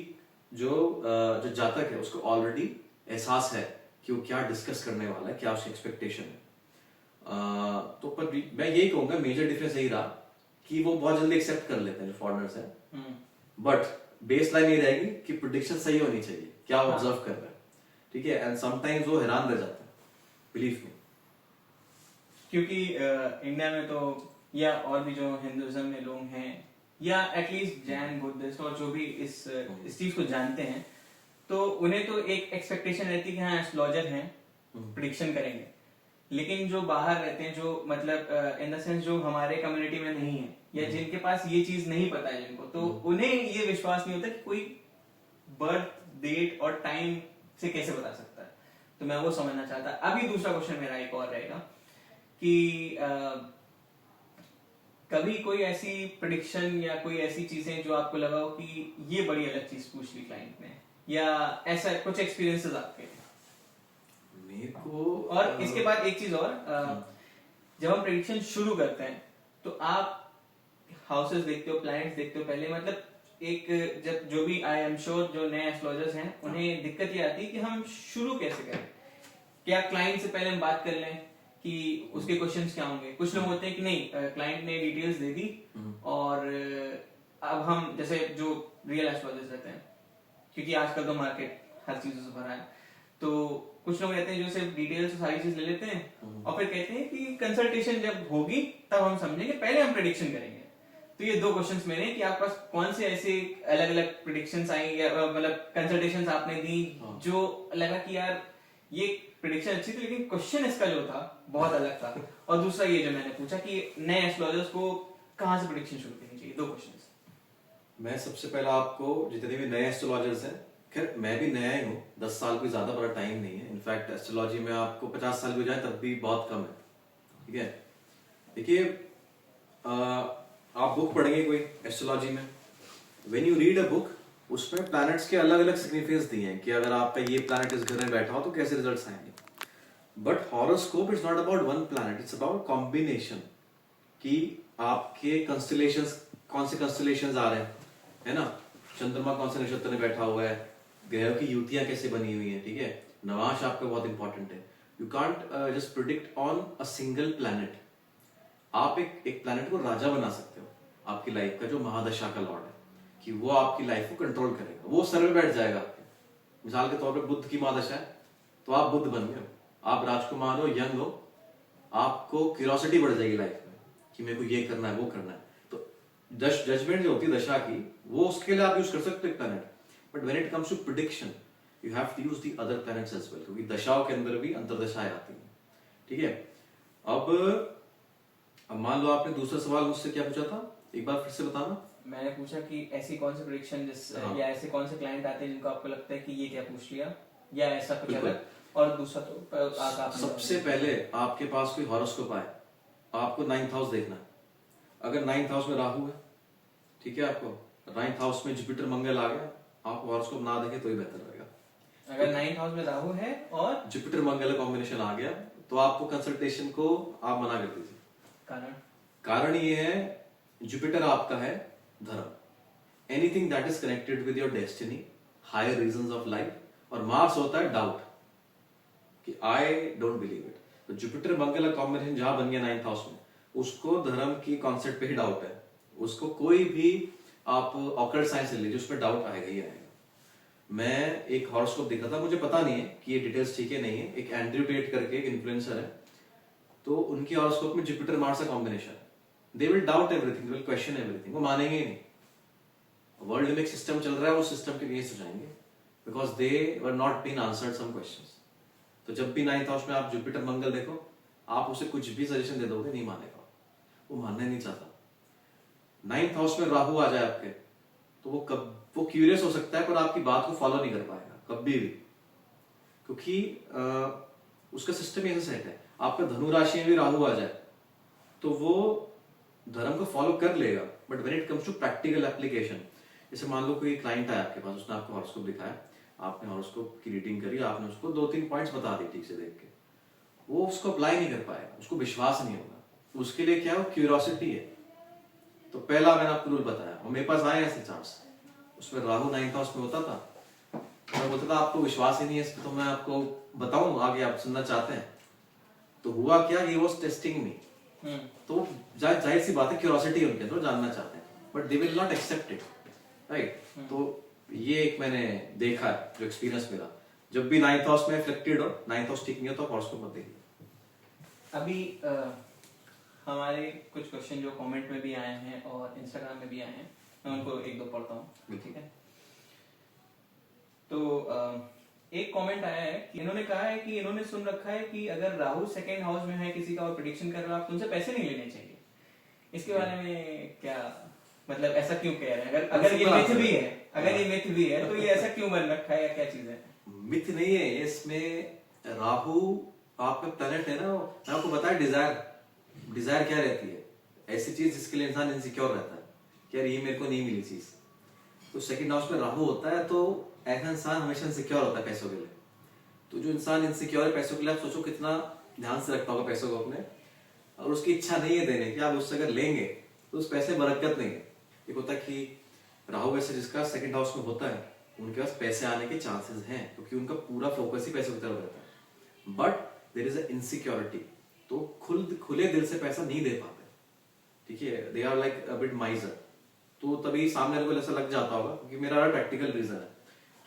जो जातक है उसको ऑलरेडी एहसास है कि वो क्या डिस्कस करने वाला है, क्या उसकी एक्सपेक्टेशन है। तो पर मैं यही कहूंगा मेजर डिफरेंस यही रहा कि वो बहुत जल्दी एक्सेप्ट कर लेते हैं जो फॉरेनर्स हैं, बट बेस लाइन ये रहेगी कि प्रिडिक्शन सही होनी चाहिए, क्या ऑब्जर्व कर रहा है, ठीक है, एंड समटाइम्स वो हैरान रह जाता है, बिलीव मी। क्योंकि इंडिया में तो, या और भी जो हिंदुइज्म में लोग हैं, या एटलीस्ट जैन बुद्धिस्ट और जो भी इस चीज को जानते हैं, तो उन्हें तो एक एक्सपेक्टेशन रहती है कि हाँ एस्ट्रोलॉजर हैं, प्रिडिक्शन करेंगे। लेकिन जो बाहर रहते हैं, जो मतलब इन द सेंस जो हमारे कम्युनिटी में नहीं है, या जिनके पास ये चीज नहीं पता है जिनको, तो उन्हें ये विश्वास नहीं होता कि कोई बर्थ डेट और टाइम से कैसे बता सकता है। तो मैं वो समझना चाहता। अभी दूसरा क्वेश्चन मेरा एक और रहेगा कि कभी कोई ऐसी प्रिडिक्शन या कोई ऐसी चीजें जो आपको लगा हो कि ये बड़ी अलग चीज पूछ ली क्लाइंट ने, या ऐसा कुछ एक्सपीरियंसेस आपके? मेरे को और इसके बाद एक चीज और, जब हम प्रिडिक्शन शुरू करते हैं तो आप हाउसेस देखते हो, प्लैनेट्स देखते हो पहले, मतलब एक जब जो भी, आई एम श्योर जो नए एस्ट्रोलॉजर्स हैं उन्हें दिक्कत ये आती है कि हम शुरू कैसे करें। क्या क्लाइंट से पहले हम बात कर लें कि उसके क्वेश्चंस क्या होंगे? कुछ लोग होते हैं कि नहीं, क्लाइंट ने डिटेल्स दे दी और अब हम, जैसे जो रियल एस्ट्रोलॉजर्स रहते हैं, क्योंकि आजकल तो मार्केट हर चीजों से भरा है, तो कुछ लोग रहते हैं जो सिर्फ डिटेल्स और सारी चीज ले लेते हैं और फिर कहते हैं कि कंसल्टेशन जब होगी तब हम समझेंगे, पहले हम प्रेडिक्शन करेंगे। तो ये दो क्वेश्चंस मेरे, कि आपके पास कौन से ऐसे अलग अलग प्रेडिक्शंस आई या मतलब कंसल्टेशंस आपने दी जो लगा कि यार ये प्रेडिक्शन अच्छी थी लेकिन क्वेश्चन इसका जो था बहुत अलग था, और दूसरा ये जो मैंने पूछा कि नए एस्ट्रोलॉजर्स को कहां से प्रेडिक्शन शुरू करनी चाहिए। दो क्वेश्चंस। मैं सबसे पहला आपको, जितने भी नए एस्ट्रोलॉजर्स हैं, खैर मैं भी नया ही हूँ, 10 साल कोई ज्यादा बड़ा टाइम नहीं है, इनफैक्ट एस्ट्रोलॉजी में आपको 50 साल भी हो जाए तब भी बहुत कम है, ठीक है। देखिए आप बुक पढ़ेंगे कोई एस्ट्रोलॉजी में, when you read a book, उसमें प्लैनेट्स के अलग अलग सिग्निफिकेंस दिए हैं कि अगर आपका ये प्लैनेट इस घर में बैठा हो तो कैसे रिजल्ट्स आएंगे। But horoscope is not about one planet, it's about combination, कि आपके कंस्टलेशंस, कौन से कंस्टलेशंस आ रहे हैं, है ना, चंद्रमा कौन से नक्षत्र में बैठा हुआ है, ग्रहों की युतियां कैसे बनी हुई हैं, ठीक है, नवांश आपका बहुत इंपॉर्टेंट है। You can't just predict on a single planet. आप एक प्लैनेट को राजा बना सकते हो आपकी लाइफ का, जो महादशा का लॉर्ड है, कि वो आपकी लाइफ को कंट्रोल करेगा, वो सर में बैठ जाएगा आपके। मिसाल के तौर पे बुद्ध की महादशा है तो आप बुद्ध बन गए हो, आप राजकुमार हो, यंग हो, आपको क्यूरियोसिटी बढ़ जाएगी लाइफ में कि मेरे को ये करना है, वो करना है, तो जजमेंट जो होती है दशा की, वो उसके लिए आप यूज कर सकते हो एक planet. But when it comes to prediction you have to use the other planets as well, क्योंकि दशाओं के अंदर भी अंतरदशाएं आती हैं, ठीक है। अब मान लो आपने दूसरा सवाल मुझसे क्या पूछा था, एक बार फिर से बताना। मैंने पूछा कि ऐसी कौन सी प्रेडिक्शन या ऐसे कौन से क्लाइंट आते हैं जिनको आपको लगता है कि ये क्या पूछ लिया, या ऐसा कुछ अलग। और दूसरा तो सबसे पहले आपके पास कोई हॉरोस्कोप आए, आपको 9th हाउस देखना है। अगर 9th हाउस में राहु है, ठीक है, आपको 9th हाउस में जुपिटर मंगल आ गया, आप हॉरोस्कोप ना देखें तो ही बेहतर रहेगा। अगर 9th हाउस में राहु है और जुपिटर मंगल कॉम्बिनेशन आ गया तो आपको कंसल्टेशन को आप मना कर दीजिए। कारण ये है, जुपिटर आपका है धर्म, anything that is connected with your destiny, higher reasons of life, और मार्स होता है डाउट, कि आई डोंट बिलीव इट। तो जुपिटर मंगल कॉम्बिनेशन जहां बन गया 9th हाउस में, उसको धर्म की कॉन्सेप्ट पे ही डाउट है, उसको कोई भी आप ऑकल्ट साइंस ले लीजिए उसमें डाउट आएगा ही आएगा। मैं एक हॉरोस्कोप देखा था, मुझे पता नहीं है कि ये डिटेल्स ठीक है नहीं है, एक एंड्रयू टेट करके एक इन्फ्लुएंसर है, तो उनकी हॉरोस्कोप में जुपिटर मार्स का कॉम्बिनेशन है। They will doubt everything, they will question everything, वो मानेंगे ही नहीं। वर्ल्ड में एक सिस्टम चल रहा है, वो सिस्टम के अगेंस्ट हो जाएंगे, because they were not been answered some questions. तो जब भी 9th हाउस में आप जुपिटर मंगल देखो, आप उसे कुछ भी सजेशन दे दोगे, नहीं मानेगा, वो मानना नहीं चाहता। 9th हाउस में राहु आ जाए आपके, तो वो क्यूरियस हो सकता है, पर आपकी बात को फॉलो नहीं कर पाएगा कभी भी, क्योंकि उसका सिस्टम ऐसा सेट है। आपका धनु राशि में भी राहु आ जाए तो वो धर्म को फॉलो कर लेगा, but when it comes to practical application, जैसे मान लो कोई क्लाइंट आया आपके पास, उसने आपको हॉरोस्कोप दिखाया, आपने हॉरोस्कोप की रीडिंग करी, आपने उसको 2-3 पॉइंट्स बता दी ठीक से देख के, वो उसको अप्लाई नहीं कर पाएगा, उसको विश्वास नहीं होगा। उसके लिए क्या है, क्यूरियोसिटी है। तो पहला मैंने आपको रूल बताया, और मेरे पास आए ऐसे चार्ट्स, उसमें राहु 9th हाउस में होता था, मैं बोलता था आपको विश्वास ही नहीं है इस पे, तो मैं आपको बताऊं आगे, आप सुनना चाहते हैं? तो हुआ क्या, ही वाज टेस्टिंग मी। तो जाहिर सी बात है, क्यूरियोसिटी उनके अंदर, जानना चाहते हैं, but they will not accept it, right. तो ये एक मैंने देखा है, जो एक्सपीरियंस मेरा, जब भी 9th हाउस में रिफ्लेक्टेड हो, 9th हाउस ठीक नहीं हो तो हॉरोस्कोप मत देखिए। अभी हमारे कुछ क्वेश्चन जो कमेंट में भी आए हैं और इंस्टाग्राम में भी आए हैं, मैं उनको एक दो पढ़ता हूँ, ठीक है। तो एक कमेंट आया है कि इन्होंने कहा है कि इन्होंने सुन रखा है कि अगर राहु 2nd हाउस में है किसी का और प्रेडिक्शन कर रहा है, आप उनसे पैसे नहीं लेने चाहिए। इसके बारे में क्या मतलब, ऐसा क्यों कह रहे हैं? अगर ये मिथ भी है, अगर ये मिथ भी है तो ये ऐसा क्यों बन रखा है, या क्या चीज है? मिथ नहीं है इसमें। राहु आपका प्लैनेट है ना, मैं आपको बताया डिजायर क्या रहती है, ऐसी चीज जिसके लिए इंसान इनसिक्योर रहता है कि यार ये मेरे को नहीं मिली चीज। तो 2nd हाउस में राहु होता है, तो ऐसा इंसान हमेशा इनसिक्योर होता है पैसों के लिए। तो जो इंसान इनसिक्योर है पैसों के लिए, आप सोचो कितना ध्यान से रखता होगा पैसों को अपने, और उसकी इच्छा नहीं है देने की, आप उससे अगर लेंगे तो उस पैसे बरकत नहीं है। एक होता है कि राहु वैसे जिसका 2nd हाउस में होता है, उनके पास पैसे आने के चांसेस हैं, क्योंकि उनका पूरा फोकस ही पैसों की तरफ रहता है, but there is a insecurity, तो खुले दिल से पैसा नहीं दे पाते, ठीक है। They are like a bit miser. तो तभी सामने वाले को ऐसा लग जाता होगा, क्योंकि मेरा प्रैक्टिकल रीजन है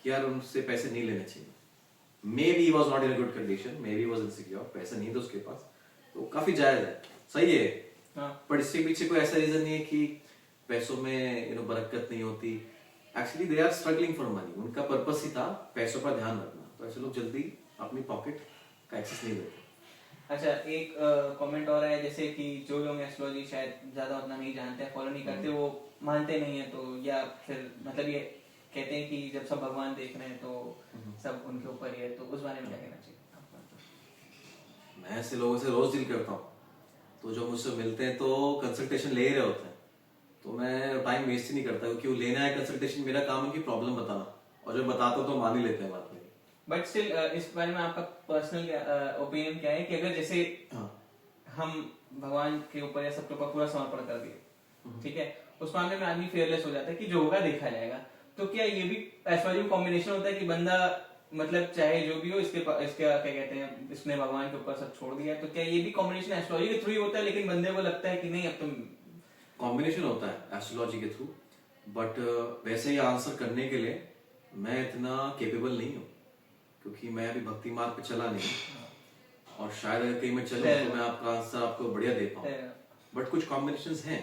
कि यार उनसे पैसे नहीं लेने चाहिए। May be was not in good condition, may be was insecure, पैसे नहीं थे उसके पास, तो काफी जायज है, सही है। हाँ। पर इसके पीछे कोई ऐसा रीजन नहीं है कि पैसों में बरकत नहीं होती। Actually they are struggling for money, उनका पर्पस ही था पैसों पर ध्यान रखना, तो ऐसे लोग जल्दी अपनी पॉकेट का एक्सेस नहीं देते। अच्छा, एक कमेंट और है, जैसे कि जो लोग एस्ट्रोलॉजी शायद ज्यादा उतना नहीं जानते हैं, फॉलो नहीं करते, वो मानते नहीं है, तो या फिर मतलब ये कहते हैं कि जब सब भगवान देख रहे हैं तो सब उनके ऊपर ही है, तो उस बारे में क्या कहना चाहिए आपका? मैं ऐसे लोगों से रोज डील करता हूँ, तो जो मुझसे मिलते हैं तो कंसल्टेशन ले ही रहे होते हैं, तो मैं टाइम वेस्ट ही नहीं करता, क्योंकि वो लेना है कंसल्टेशन, मेरा काम है कि प्रॉब्लम बताना, और जब बताता हूँ तो मान ही लेते हैं बात में। बट स्टिल इस बारे में आपका पर्सनल ओपिनियन क्या है कि अगर जैसे हम भगवान के ऊपर या सबके ऊपर पूरा समर्पण कर दिए, ठीक है, उस मामले में आदमी फेयरलेस हो जाता है कि जो होगा देखा जाएगा, तो क्या ये भी एस्ट्रोलॉजी में कॉम्बिनेशन होता है कि बंदा मतलब चाहे जो भी हो, इसके क्या कहते हैं, इसने भगवान के ऊपर सब छोड़ दिया, तो क्या ये भी कॉम्बिनेशन एस्ट्रोलॉजी के थ्रू ही होता है, लेकिन बंदे को लगता है कि नहीं अब तुम? कॉम्बिनेशन होता है एस्ट्रोलॉजी के थ्रू, बट वैसे ही आंसर करने के लिए मैं इतना केपेबल नहीं हूँ, क्योंकि मैं अभी भक्ति मार्ग पे चला नहीं, और शायद अगर कहीं मैं चलूं तो मैं आपका आंसर आपको बढ़िया दे पाऊँ। बट कुछ कॉम्बिनेशंस हैं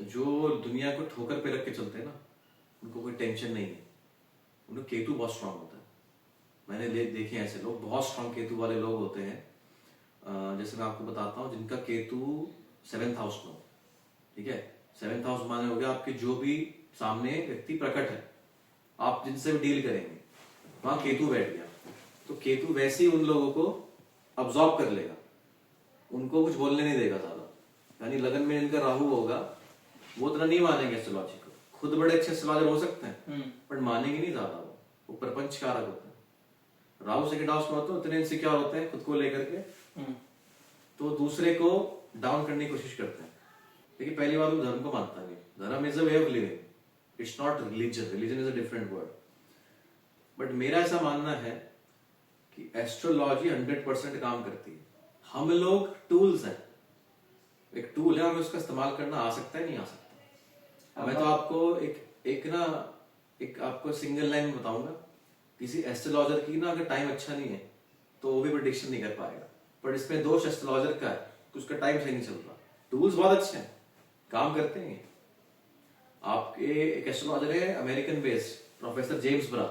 जो दुनिया को ठोकर पे रख के चलते हैं ना, उनको कोई टेंशन नहीं है, उनका केतु बहुत स्ट्रांग होता है। मैंने देखे हैं ऐसे लोग, बहुत स्ट्रांग केतु वाले लोग होते हैं। जैसे मैं आपको बताता हूँ, जिनका केतु 7th हाउस में हो, ठीक है, 7th हाउस माने हो गया आपके जो भी सामने व्यक्ति प्रकट है, आप जिनसे भी डील करेंगे, वहां केतु बैठ गया, तो केतु वैसे ही उन लोगों को अब्सॉर्ब कर लेगा, उनको कुछ बोलने नहीं देगा ज्यादा। यानी लगन में इनका राहु होगा, वो उतना नहीं मानेंगे एस्ट्रोलॉजी को, खुद बड़े अच्छे एस्ट्रोलॉजर हो सकते हैं बट मानेंगे नहीं ज्यादा, वो प्रपंच कारक होते हैं। राहु 2nd हाउस में होते हैं, उतने इनसिक्योर होते हैं खुद को लेकर के, तो दूसरे को डाउन करने की कोशिश करते हैं। देखिए पहली बात, वो धर्म को मानता नहीं, धर्म is a way of living, it's not religion, religion is a different word. But मेरा ऐसा मानना है कि एस्ट्रोलॉजी 100% काम करती है, हम लोग टूल्स हैं, एक टूल है, हमें उसका इस्तेमाल करना आ सकता है, नहीं आ सकता। मैं तो आपको एक ना एक आपको सिंगल लाइन में बताऊंगा, किसी एस्ट्रोलॉजर की ना अगर टाइम अच्छा नहीं है तो वो भी प्रिडिक्शन नहीं कर पाएगा, पर इसमें दोष एस्ट्रोलॉजर का है कि उसका टाइम सही नहीं चल रहा। टूल्स बहुत अच्छे हैं, काम करते हैं। आपके एक एस्ट्रोलॉजर है अमेरिकन बेस्ड प्रोफेसर जेम्स ब्रा,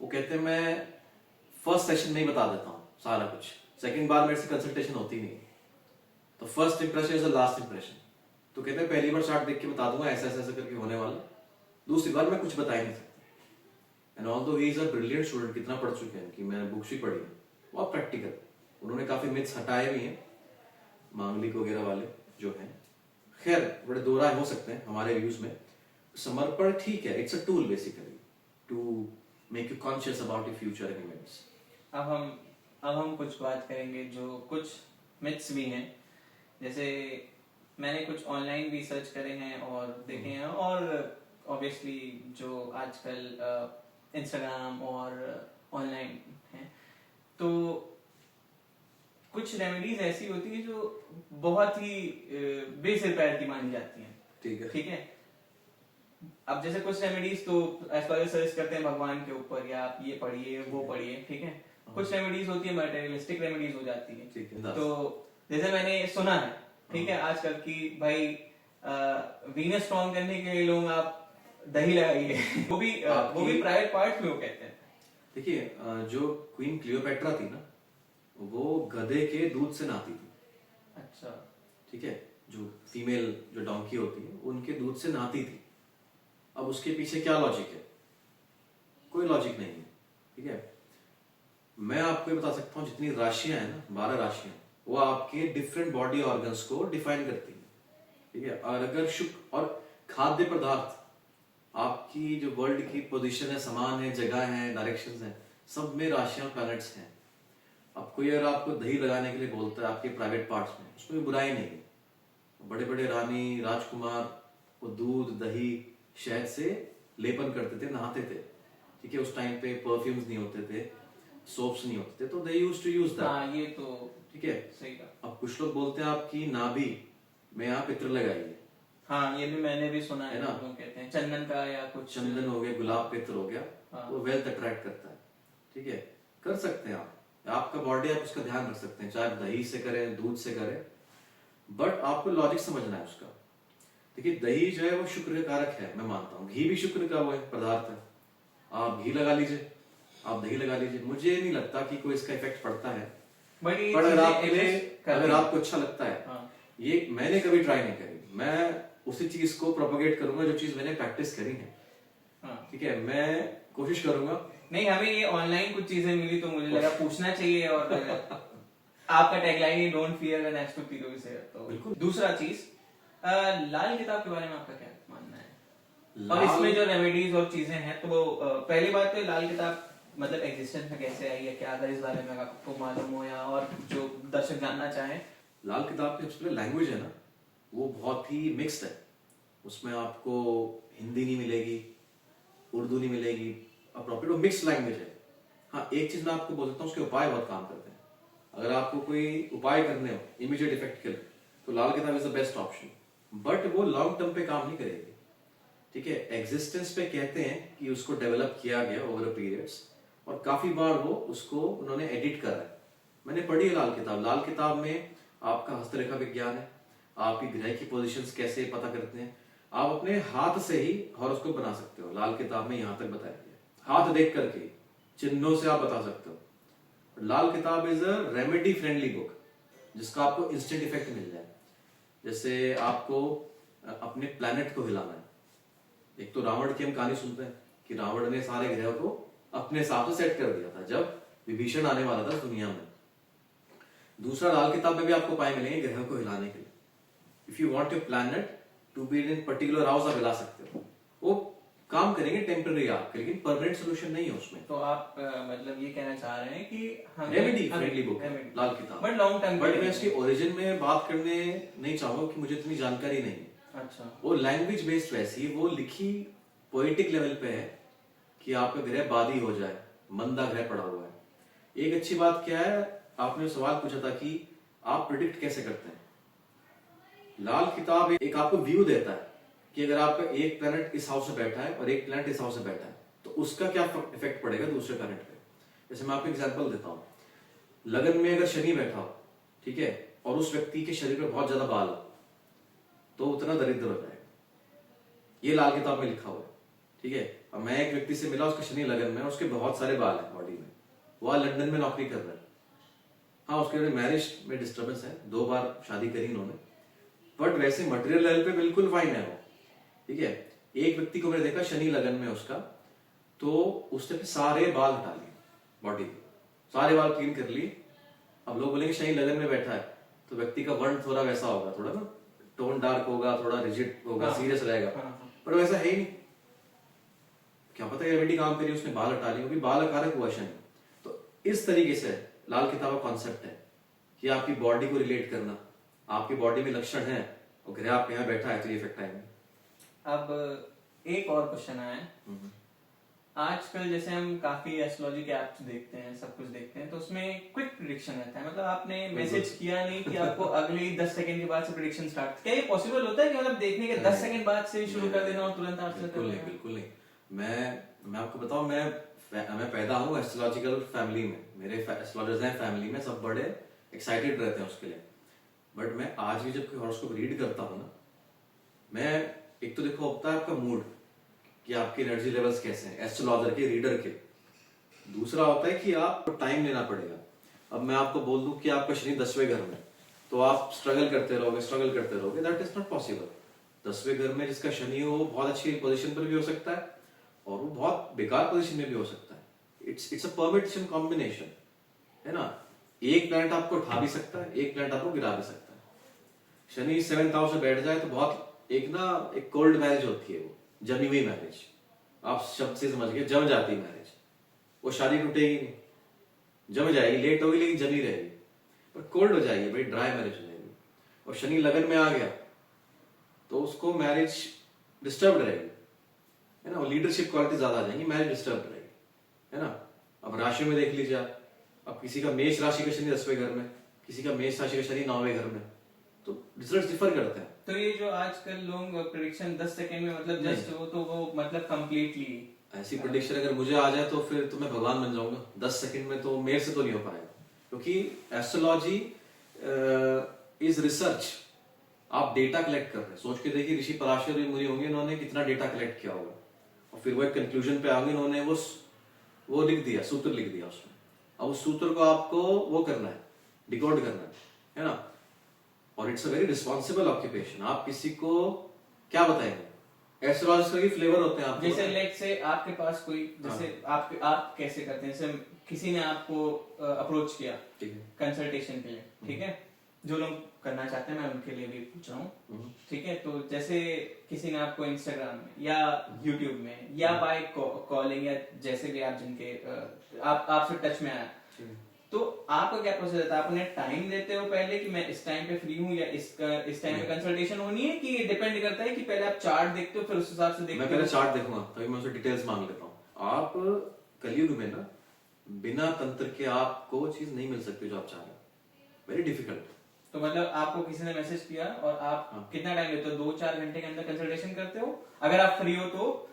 वो कहते हैं मैं फर्स्ट सेशन में ही बता देता हूँ सारा कुछ, सेकंड बार मेरे से कंसल्टेशन होती नहीं, तो first impression is the last impression. तो कहते हैं पहली बार चार्ट देख के बता दूंगा ऐसा ऐसा ऐसा करके होने वाला, दूसरी बार मैं कुछ बता ही नहीं सकता। And although he is a brilliant student, कितना पढ़ चुके हैं कि मैंने बुक्स भी पढ़ी है, बहुत प्रैक्टिकल, उन्होंने काफी मिथ्स हटाए भी हैं मांगलिक वगैरह वाले जो हैं। खैर बड़े दो राय हो सकते हैं हमारे व्यूज में। समर्पण ठीक है, it's a tool basically to make you conscious about your future and events. अब हम कुछ बात करेंगे जो कुछ मिथ्स भी हैं, जैसे मैंने कुछ ऑनलाइन भी सर्च करे हैं और देखे हैं, और ऑब्वियसली जो आजकल इंस्टाग्राम और ऑनलाइन है, तो कुछ रेमेडीज ऐसी होती है जो बहुत ही बेसिर पैर की मानी जाती हैं। ठीक है। अब जैसे कुछ रेमेडीज तो एस्ट्रोलॉजर सर्च करते हैं भगवान के ऊपर, या आप ये पढ़िए वो पढ़िए, ठीक है। कुछ रेमेडीज होती है मटेरियलिस्टिक रेमेडीज हो जाती है। तो जैसे मैंने सुना है, ठीक है, आजकल की भाई वीनस स्ट्रॉन्ग करने के लिए लोग आप दही लगाइए वो भी प्राइवेट पार्ट्स में वो कहते हैं। देखिए जो क्वीन क्लियोपेट्रा थी ना, वो गधे के दूध से नहाती थी। अच्छा। ठीक है, जो फीमेल जो डोंकी होती है उनके दूध से नहाती थी। अब उसके पीछे क्या लॉजिक है? कोई लॉजिक नहीं है। ठीक है, मैं आपको ये बता सकता हूँ जितनी राशियां हैं ना, 12 राशियां, वो आपके डिफरेंट बॉडी ऑर्गन्स को डिफाइन करती है। ठीक है, और अगर शुक्र और खाद्य पदार्थ आपकी जो वर्ल्ड की पोजीशन है, समान है, जगह है, डायरेक्शंस है, सब में राशियां प्लैनेट्स हैं। अब कोई अगर आपको दही लगाने के लिए बोलता है आपके प्राइवेट पार्ट्स में, उसमें भी बुराई नहीं है। बड़े बड़े रानी राजकुमार वो दूध दही शहद से लेपन करते थे, नहाते थे। ठीक है, उस टाइम पे परफ्यूम्स नहीं होते थे, सोप्स नहीं होते थे, तो they used to use that. हाँ, ये तो ठीक है, सही कहा। अब कुछ लोग बोलते हैं आपकी नाभि में आप इत्र लगाइए। हाँ, ये भी मैंने भी सुना है ना, लोग कहते हैं चंदन का या कुछ, चंदन हो गया, गुलाब का इत्र हो गया, हाँ। वो वेल्थ अट्रैक्ट करता है। ठीक है, कर सकते हैं आप, आपका बॉडी आप उसका ध्यान रख सकते हैं, चाहे दही से करें दूध से करें, बट आपको लॉजिक समझना है उसका। देखिए दही जो है वो शुक्र का कारक है, मैं मानता हूँ। घी भी शुक्र का वो है पदार्थ है, आप घी लगा लीजिए, आप दही लगा लीजिए, मुझे नहीं लगता कि कोई इसका इफेक्ट पड़ता है। पर अगर आपको अच्छा लगता है, हाँ। ये मैंने कभी ट्राई नहीं करी, मैं उसी चीज को प्रोपोगेट करूंगा जो चीज मैंने प्रैक्टिस करी है। हाँ। ठीक है, मैं कोशिश करूंगा। नहीं, हमें ये ऑनलाइन कुछ चीजें मिली तो मुझे लगा पूछना चाहिए, और आपका टैगलाइन है डोंट फियर व्हेन एस्ट्रो पीरो से, तो बिल्कुल। दूसरा चीज, लाल किताब के बारे में आपका क्या मानना है? और इसमें जो रेमेडीज और चीजें हैं, तो वो पहली बात तो लाल किताब मतलब एग्जिस्टेंस में कैसे आई है, क्या अगर इस बारे में आपको मालूम हो, या और जो दर्शक जानना चाहें। लाल किताब की सबसे लैंग्वेज है ना, वो बहुत ही मिक्स्ड है। उसमें आपको हिंदी नहीं मिलेगी, उर्दू नहीं मिलेगी, अप्रोप्रिएट मिक्स लैंग्वेज है। हाँ, एक चीज मैं आपको बोल देता हूँ, उसके उपाय बहुत काम करते हैं। अगर आपको कोई उपाय करने हो इमीडिएट इफेक्ट के लिए, तो लाल किताब is the best option, but वो लॉन्ग टर्म पे काम नहीं करेगी। ठीक है, एग्जिस्टेंस पे कहते हैं कि उसको डेवलप किया गया ओवर अ पीरियड्स, और काफी बार वो उसको उन्होंने एडिट करा है। मैंने पढ़ी है लाल किताब। लाल किताब में आपका हस्तरेखा विज्ञान है, आपकी ग्रह की पोजीशंस कैसे पता करते हैं, आप अपने हाथ से ही हॉरोस्कोप बना सकते हो। लाल किताब में यहाँ तक बताया गया, हाथ देख करके चिन्हों से आप बता सकते हो। लाल किताब is a remedy friendly book, जिसका आपको इंस्टेंट इफेक्ट मिल जाए। जैसे आपको अपने प्लैनेट को हिलाना है। एक तो रावण की हम कहानी सुनते हैं कि रावण ने सारे ग्रह को अपने हिसाब से सेट कर दिया था जब विभीषण आने वाला था दुनिया में। दूसरा, लाल किताब में भी आपको उपाय मिलेंगे ग्रह को हिलाने के लिए। If you want your planet to be in particular house, आप हिला सकते हो, वो काम करेंगे टेम्पररी आपके, लेकिन परमानेंट सोल्यूशन नहीं है उसमें। तो आप मतलब ये कहना चाह रहे हैं कि हम रेमेडी फ्रेंडली बुक लाल किताब, बट लॉन्ग टर्म, बट मैं इसकी ओरिजिन में बात करने नहीं चाहूंगा कि मुझे इतनी जानकारी नहीं है। अच्छा। वो लैंग्वेज बेस्ड वैसी, वो लिखी पोएटिक लेवल पे है कि आपका ग्रह बादी हो जाए, मंदा ग्रह पड़ा हुआ है। एक अच्छी बात क्या है, आपने सवाल पूछा था कि आप प्रिडिक्ट कैसे करते हैं। लाल किताब एक आपको व्यू देता है कि अगर आपका एक प्लैनेट इस हाउस में बैठा है और एक प्लैनेट इस हाउस में बैठा है तो उसका क्या इफेक्ट पड़ेगा दूसरे प्लैनेट पे। जैसे मैं आपको एग्जांपल देता हूँ, लगन में अगर शनि बैठा हो, ठीक है, और उस व्यक्ति के शरीर पे बहुत ज्यादा बाल हो तो उतना दरिद्र हो जाएगा। ये लाल किताब में लिखा हुआ है, ठीक है। अब मैं एक व्यक्ति से मिला, उसका शनि लगन में, उसके बहुत सारे बाल हैं बॉडी में, वो लंदन में नौकरी कर रहा है। हाँ, उसके मैरिज में डिस्टर्बेंस है, 2 बार शादी करी उन्होंने, बट वैसे मटेरियल लेवल पे बिल्कुल फाइन है वो, ठीक है। एक व्यक्ति को मैंने देखा शनि लगन में उसका, तो उसने फिर सारे बाल हटा लिए बॉडी के, सारे बाल क्लीन कर लिए। अब लोग बोलेंगे शनि लगन में बैठा है तो व्यक्ति का वर्ण थोड़ा वैसा होगा, थोड़ा ना टोन डार्क होगा, थोड़ा रिजिड होगा, सीरियस रहेगा, पर वैसा है ही नहीं। क्या पता रेमेडी काम करी, उसने बाल हटा लिए क्योंकि बाल कारक हुआ शनि। तो इस तरीके से लाल किताब का कॉन्सेप्ट है कि आपकी बॉडी को रिलेट करना, आपकी बॉडी में लक्षण है और ग्रह आपके यहाँ बैठा है तो ये इफेक्ट आएंगे। अब एक और क्वेश्चन आया है, आजकल जैसे हम काफी एस्ट्रोलॉजी के एप्स देखते हैं, सब कुछ देखते हैं, तो उसमें क्विक प्रिडिक्शन रहता है। मतलब आपने मैसेज किया नहीं कि आपको अगले 10 सेकंड के बाद से प्रिडिक्शन स्टार्ट, क्या ये पॉसिबल होता है कि मतलब देखने के 10 सेकंड बाद से शुरू कर देना और तुरंत आंसर कर देना? बिल्कुल नहीं। मैं आपको बताऊं, मैं पैदा हूँ एस्ट्रोलॉजिकल फैमिली में, मेरे एस्ट्रोलॉजर्स हैं फैमिली में, सब बड़े एक्साइटेड रहते हैं उसके लिए। बट मैं आज भी जब कोई हॉरोस्कोप रीड करता हूँ ना, मैं एक तो देखो होता है आपका मूड कि आपके एनर्जी लेवल्स कैसे हैं एस्ट्रोलॉजर के, रीडर के। दूसरा होता है कि आपको टाइम लेना पड़ेगा। अब मैं आपको बोल दूं कि आपका शनि 10वें घर में, तो आप स्ट्रगल करते रहोगे, दैट इज नॉट पॉसिबल। 10वें घर में जिसका शनि हो वो बहुत अच्छी पोजीशन पर भी हो सकता है और वो बहुत बेकार पोजीशन में भी हो सकता है। इट्स अ परमिटेशन कॉम्बिनेशन, है ना। एक प्लैनेट आपको उठा भी सकता है, एक प्लैनेट आपको गिरा भी सकता है। शनि 7th हाउस में बैठ जाए तो बहुत एक कोल्ड मैरिज होती है, वो जमी हुई मैरिज, आप शब्द से समझ गए, जम जाती मैरिज। वो शादी टूटेगी नहीं, जम जाएगी, लेट होगी लेकिन जमी रहेगी, पर कोल्ड हो जाएगी, बड़ी ड्राई मैरिज हो जाएगी। और शनि लगन में आ गया तो उसको मैरिज डिस्टर्ब रहेगी, है ना। लीडरशिप क्वालिटी ज्यादा आ जाएंगी, मैरिज डिस्टर्ब रहेगी, है ना। अब राशि में देख लीजिए आप, अब किसी का मेष राशि का शनि 10वें घर में, किसी का मेष राशि का शनि 9वें घर में, तो रिजल्ट डिफर करते हैं। तो ये जो आजकल लोग प्रेडिक्शन 10 सेकंड में मतलब जस्ट वो, तो वो मतलब कंप्लीटली ऐसी प्रेडिक्शन अगर मुझे आ जाए तो फिर तो मैं भगवान बन जाऊंगा। 10 सेकंड में तो मेरे से तो नहीं हो पाएगा, क्योंकि एस्ट्रोलॉजी इज रिसर्च। आप डेटा कलेक्ट कर रहे हैं, सोच के देखिए ऋषि पराशर मुनि होंगे, इन्होंने कितना डेटा कलेक्ट किया होगा और फिर वो एक कंक्लूजन पे आगे इन्होंने वो लिख दिया, सूत्र लिख दिया उसमें। अब उस सूत्र को आपको वो करना है, डिकोड करना है ना। और it's a very responsible occupation. आप किसी को क्या बताएंगे, एस्ट्रोलॉजर के फ्लेवर होते हैं आप, जैसे लेट से आपके पास कोई, जैसे आप कैसे करते हैं, जैसे किसी ने आपको अप्रोच किया कंसल्टेशन के लिए, ठीक है, जो लोग करना चाहते हैं मैं उनके लिए भी पूछ रहा हूँ, ठीक है। तो जैसे किसी ने आपको इंस्टाग्राम में या यूट्यूब में या बाय कॉलिंग या जैसे भी आप जिनके आपसे टच में आया, तो आपका क्या प्रोसेस रहता है? आप उन्हें टाइम देते हो पहले कि मैं इस टाइम पे फ्री हूँ या इस टाइम पे कंसल्टेशन होनी है, कि डिपेंड करता है कि पहले आप चार्ट देखते हो फिर उस हिसाब से देखते हो? मैं पहले चार्ट देखूंगा तभी मैं उससे डिटेल्स मांग लेता हूँ। आप कलयुग में ना बिना तंत्र के आपको चीज नहीं मिल सकती जो आप चाह रहे हो, वेरी डिफिकल्ट। तो मतलब आपको किसी ने मैसेज किया और आप कितना टाइम लेते हो? 2-4 घंटे के अंदर कंसल्टेशन करते हो अगर आप फ्री हो तो?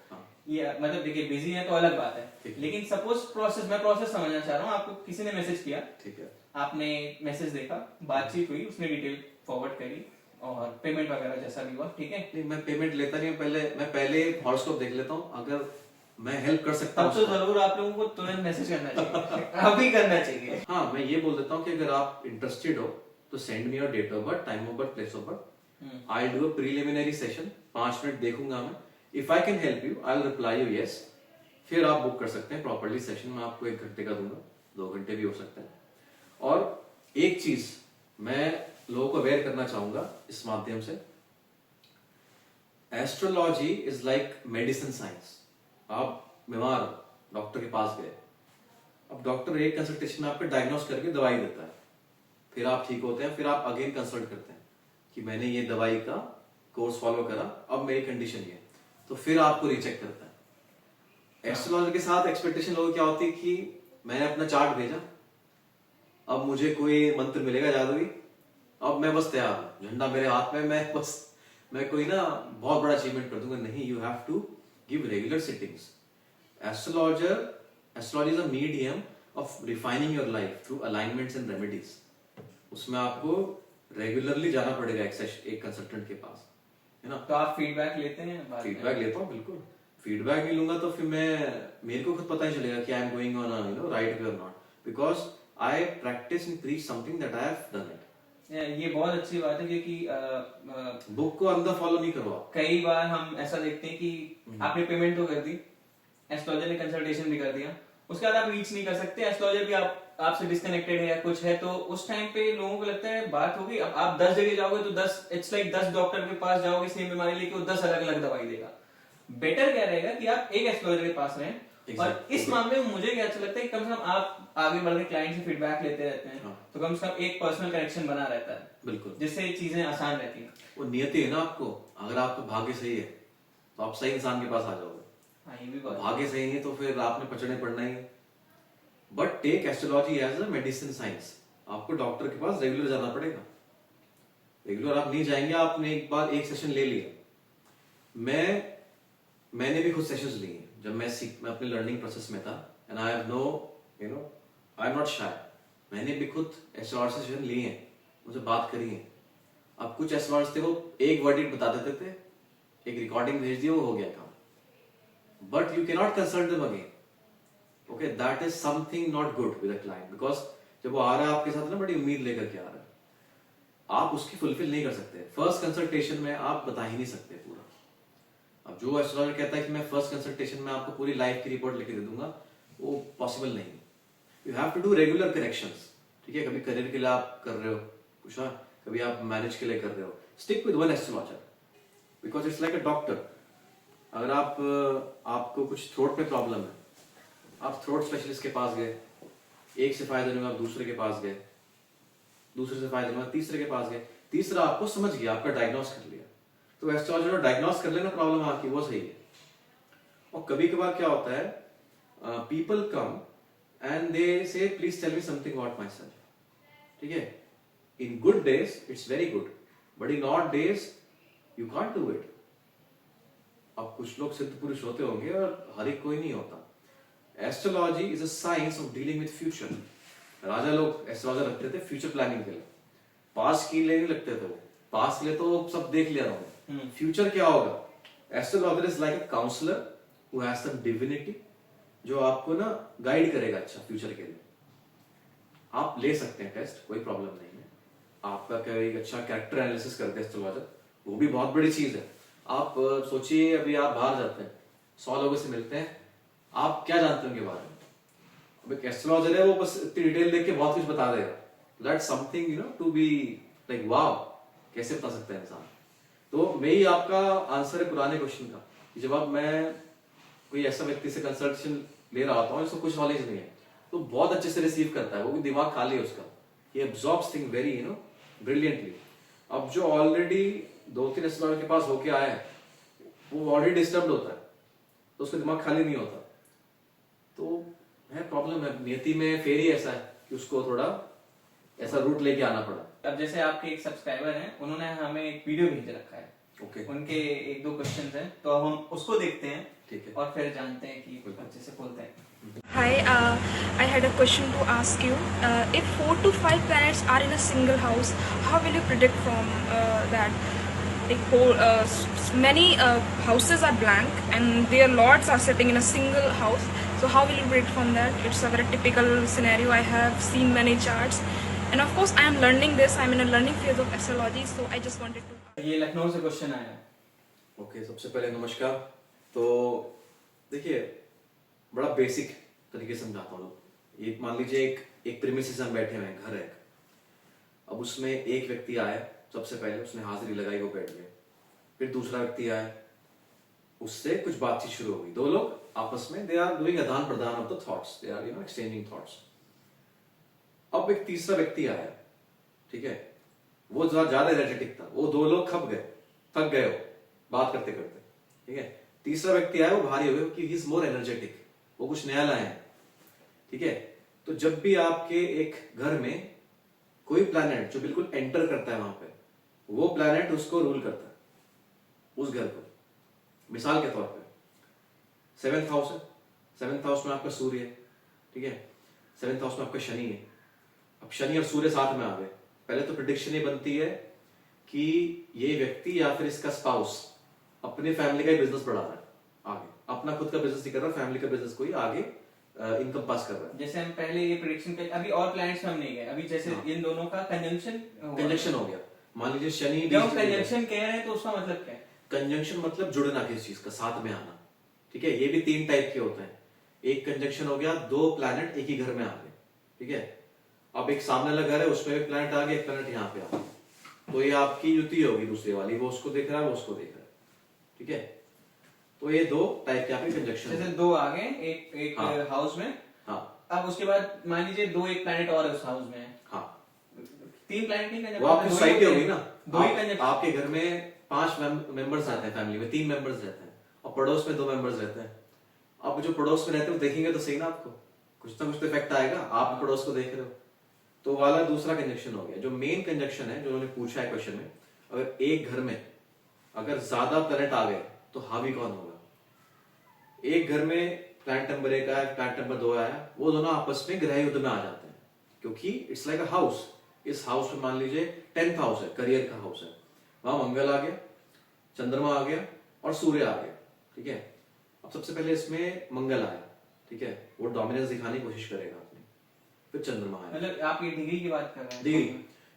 ये मतलब देखिए बिजी है तो अलग बात है, लेकिन सपोज मैं प्रोसेस समझना चाह रहा हूँ। आपको किसी ने मैसेज किया, ठीक है, आपने मैसेज देखा, बातचीत हुई, उसने डिटेल फॉरवर्ड करी और पेमेंट वगैरह जैसा भी हुआ, ठीक है। नहीं, मैं पेमेंट लेता नहीं, मैं पहले हॉरोस्कोप देख लेता हूँ, अगर मैं हेल्प कर सकता हूँ तो जरूर आप लोगों को तुरंत मैसेज करना चाहिए अभी करना चाहिए। हाँ, मैं ये बोल देता हूँ कि अगर आप इंटरेस्टेड हो तो send me your date of birth, time of birth, place of birth, I do a preliminary session, 5 minute देखूंगा मैं। If I can help you I will reply you yes, फिर आप बुक कर सकते हैं प्रॉपर्ली सेशन। मैं आपको 1 घंटे का दूंगा, 2 घंटे भी हो सकते हैं। और एक चीज मैं लोगों को अवेयर करना चाहूंगा इस माध्यम से, astrology is like medicine science. आप बीमार हो, डॉक्टर के पास गए, अब डॉक्टर एक कंसल्टेशन में आपको डायग्नोस करके दवाई देता है, फिर आप ठीक होते हैं, फिर आप अगेन कंसल्ट करते हैं कि मैंने ये दवाई का कोर्स फॉलो करा, अब मेरी कंडीशन ये, तो फिर आपको रीचेक करता है। एस्ट्रोलॉजर के साथ एक्सपेक्टेशन लोगों की क्या होती है कि मैंने अपना चार्ट भेजा, अब मुझे कोई मंत्र मिलेगा जादुई, अब मैं बस तैयार हूं, झंडा मेरे हाथ में, मैं बस मैं कोई ना बहुत बड़ा अचीवमेंट कर दूंगा, नहीं, you have to give regular sittings. Astrology is a medium of refining your life through alignments and remedies. उसमें आपको रेगुलरली जाना पड़ेगा एक कंसल्टेंट के पास, है ना। तो आप फीडबैक लेते हैं? फीडबैक लेता हूँ, बिल्कुल। फीडबैक नहीं लूंगा तो फिर मेरे को खुद पता ही चलेगा कि I am going on right way or not, because I practice and preach something that I have done it. ये बहुत अच्छी बात है, क्योंकि बुक को अंदर फॉलो नहीं करो आप। कई बार हम ऐसा देखते हैं कि आपने पेमेंट तो कर दी, एस्ट्रोलॉजर ने कंसल्टेशन भी कर दिया, उसके बाद आप रीच नहीं कर सकते, एस्ट्रोलॉजर भी आपसे डिस्कनेक्टेड है या कुछ है, तो उस टाइम पे लोगों को लगता है बात होगी। अब आप 10 जगह जाओगे तो 10, इट्स लाइक 10 डॉक्टर के पास जाओगे सेम बीमारी लेके, वो 10 अलग अलग दवाई देगा। बेटर क्या रहेगा कि आप एक एस्ट्रोलॉजर के पास रहें। और इस मामले में मुझे क्या अच्छा लगता है कि कम से कम आप आगे बढ़ के क्लाइंट से फीडबैक लेते रहते हैं, तो कम से कम एक पर्सनल कनेक्शन बना रहता है, बिल्कुल, जिससे चीजें आसान रहती हैं। वो नियति है ना आपको, अगर आपका भाग्य सही है तो आप सही इंसान के पास आ जाओगे। हाँ, ये भी बात। भाग्य सही नहीं है तो फिर आपने पचड़े पड़ना ही है। But take astrology as a medicine science. आपको डॉक्टर के पास रेगुलर जाना पड़ेगा। रेगुलर आप नहीं जाएंगे, आपने एक बार एक सेशन ले लिया। मैंने भी खुद सेशंस लिए हैं जब मैं अपने लर्निंग प्रोसेस में था, and I have no I am not shy. मैंने भी खुद एस्ट्रोलॉजी सेशन लिए हैं, मुझे बात करी है। अब कुछ एस्ट्रोलॉजर्स थे, वो एक वर्डिट बता देते थे, एक रिकॉर्डिंग भेज दिया, वो हो गया काम। But you can not consult them again. Okay, that is something not good with a client, because जब वो आ रहा है आपके साथ ना, बड़ी उम्मीद लेकर के आ रहा है, आप उसकी फुलफिल नहीं कर सकते। फर्स्ट कंसल्टेशन में आप बता ही नहीं सकते पूरा। अब जो एस्ट्रोलॉजर कहता है कि मैं फर्स्ट कंसल्टेशन में आपको पूरी लाइफ की रिपोर्ट लिख दे दूंगा, वो पॉसिबल नहीं। You have to do regular corrections. ठीक है, कभी करियर के लिए आप कर रहे हो कुछ, कभी आप मैरिज के लिए कर रहे हो, stick with one astrologer, because it's like a doctor. अगर आपको कुछ थ्रोट में प्रॉब्लम है, आप थ्रोट स्पेशलिस्ट के पास गए, एक से फायदा नहीं हुआ, आप दूसरे के पास गए, दूसरे से फायदा नहीं हुआ, तीसरे के पास गए, तीसरा आपको समझ गया, आपका डायग्नोस कर लिया, तो एस्ट्रोलॉजर डायग्नोस कर लेना प्रॉब्लम आपकी, वो सही है। और कभी कभार क्या होता है, people come and they say please tell me something about myself. ठीक है, in good days it's very good, but in odd days you can't do it. अब कुछ लोग सिद्ध पुरुष होते होंगे और हर एक कोई नहीं होता। Astrology is a science of dealing with future. राजा लोग एस्ट्रोलॉजर रखते थे फ्यूचर प्लानिंग के लिए, पास्ट के लिए नहीं लगते थे। वो पास्ट के लिए तो सब देख लिया उन्होंने, फ्यूचर क्या होगा। Astrologer is like a counsellor who has some divinity, जो आपको ना गाइड करेगा अच्छा फ्यूचर के लिए। आप ले सकते हैं टेस्ट, कोई प्रॉब्लम नहीं है। आपका कोई अच्छा कैरेक्टर एनालिसिस करते हैं एस्ट्रोलॉजर, वो भी बहुत बड़ी चीज है। आप सोचिए, अभी आप बाहर जाते हैं, 100 लोगों से मिलते हैं, आप क्या जानते हैं उनके बारे में। अब एक एस्ट्रोलॉजर है, वो बस इतनी डिटेल देख के बहुत कुछ बता देगा। That's something to be like wow, कैसे बता सकता है इंसान। तो वही आपका आंसर है पुराने क्वेश्चन का, कि जब मैं कोई ऐसा व्यक्ति से कंसल्टेशन ले रहा होता हूँ जिसको कुछ नॉलेज नहीं है, तो बहुत अच्छे से रिसीव करता है, वो भी दिमाग खाली है उसका, ही एब्जॉर्ब्स थिंग वेरी ब्रिलियंटली। अब जो ऑलरेडी 2-3 एस्ट्रोलॉजर के पास होके आया है, वो ऑलरेडी डिस्टर्ब होता है, तो उसका दिमाग खाली नहीं होता। तो है प्रॉब्लम है नियति में, फेर ही ऐसा है कि उसको थोड़ा ऐसा रूट लेके आना पड़ा। अब जैसे आपके एक सब्सक्राइबर हैं, उन्होंने हमें एक वीडियो भेज रखा है। ओके, उनके 1-2 क्वेश्चंस हैं, तो अब हम उसको देखते हैं, ठीक है, और फिर जानते हैं कि अच्छे से खोलते हैं। Hi, I had a question to ask you. If 4 to 5 planets are in a single house, how will you predict from that? Many houses are blank and their lords are sitting in a single house. So how will you predict from that? It's a very typical scenario. I have seen many charts, and of course, I am learning this. I'm in a learning phase of astrology, so I just wanted to. ये लखनऊ से question आया है। Okay, सबसे पहले नमस्कार। तो देखिए, बड़ा बेसिक तरीके से समझाता हूँ। ये मान लीजिए एक प्रीमिसेस हम बैठे हुए हैं, घर है। अब उसमें एक व्यक्ति आया, सबसे पहले उसने हाजिरी लगाई, वो बैठ गया। फिर दूसरा व्यक्ति आया, उससे कुछ बातचीत शुरू हो गई। 2 लोग आपस में दे आर डूइंग आदान प्रदान of the thoughts, they are exchanging thoughts. अब एक तीसरा व्यक्ति आया, ठीक है, वो ज्यादा एनर्जेटिक था। वो 2 लोग थक गए हो बात करते करते, ठीक है। तीसरा व्यक्ति आया, वो भारी हो गया क्योंकि ही इज मोर एनर्जेटिक, वो कुछ नया लाए हैं, ठीक है। तो जब भी आपके एक घर में कोई प्लैनेट जो बिल्कुल एंटर करता है वहां पे, वो प्लैनेट उसको रूल करता है। उस घर को, मिसाल के तौर पे 7th हाउस है, 7th हाउस में आपका सूर्य है, ठीक है, 7th हाउस में आपका शनि है। अब शनि और सूर्य साथ में आ गए, पहले तो प्रेडिक्शन ये बनती है कि ये व्यक्ति या फिर इसका स्पाउस अपने फैमिली का ही बिजनेस बढ़ा रहा है आगे, अपना खुद का बिजनेस नहीं कर रहा, फैमिली का बिजनेस को ही आगे इनकम पास कर रहा है। जैसे हम पहले ये प्रेडिक्शन कर, अभी और प्लैनेट्स में हम नहीं गए, अभी जैसे इन दोनों का कंजंक्शन हो गया, मान लीजिए शनि, जब हम कंजंक्शन कह रहे हैं तो उसका मतलब क्या है? कंजंक्शन मतलब जुड़ना किसी चीज का, साथ में आना, ठीक है। ये भी 3 टाइप के होते हैं। एक कंजंक्शन हो गया, 2 प्लैनेट एक ही घर में आ गए, ठीक है। अब एक सामने वाला घर है, उसमें एक प्लैनेट आ गया, एक प्लैनेट यहाँ पे आ गया, तो ये आपकी युति होगी दूसरे वाली, वो उसको देख रहा है, वो उसको देख रहा है, ठीक है। तो ये 2 टाइप के आपके कंजंक्शन, जैसे 2 आ गए एक हाउस में, हाँ। अब उसके बाद मान लीजिए 2 एक प्लैनेट और उस हाउस में है, हाँ। 3 प्लैनेट नहीं, वो आपकी सोसाइटी होगी ना, 2 ही कंजंक्शन। आपके घर में 5 मेंबर्स रहते हैं, फैमिली में 3 मेंबर्स रहते हैं, और पड़ोस में 2 मेंबर्स रहते हैं। अब जो पड़ोस में रहते हो देखेंगे तो सही ना, आपको कुछ ना कुछ तो इफेक्ट आएगा, आप पड़ोस को देख रहे हो, तो वाला दूसरा कंजंक्शन हो गया। जो मेन कंजंक्शन है जो उन्होंने पूछा है क्वेश्चन में, अगर एक घर में अगर ज्यादा प्लैनेट आ गए तो हावी कौन होगा। एक घर में प्लैनेट नंबर 1 आया, प्लैनेट नंबर 2 आया, वो दोनों आपस में ग्रह युद्ध में आ जाते हैं, क्योंकि इट्स लाइक अ हाउस। इस हाउस में मान लीजिए 10th हाउस है, करियर का हाउस है, वहां मंगल आ गया, चंद्रमा आ गया और सूर्य आ गया, ठीक है। अब सबसे पहले इसमें मंगल आया, ठीक है, वो डोमिनेंस दिखाने की कोशिश करेगा अपनी, फिर चंद्रमा आया। मतलब आप ये डिग्री की बात कर रहे हैं? डिग्री,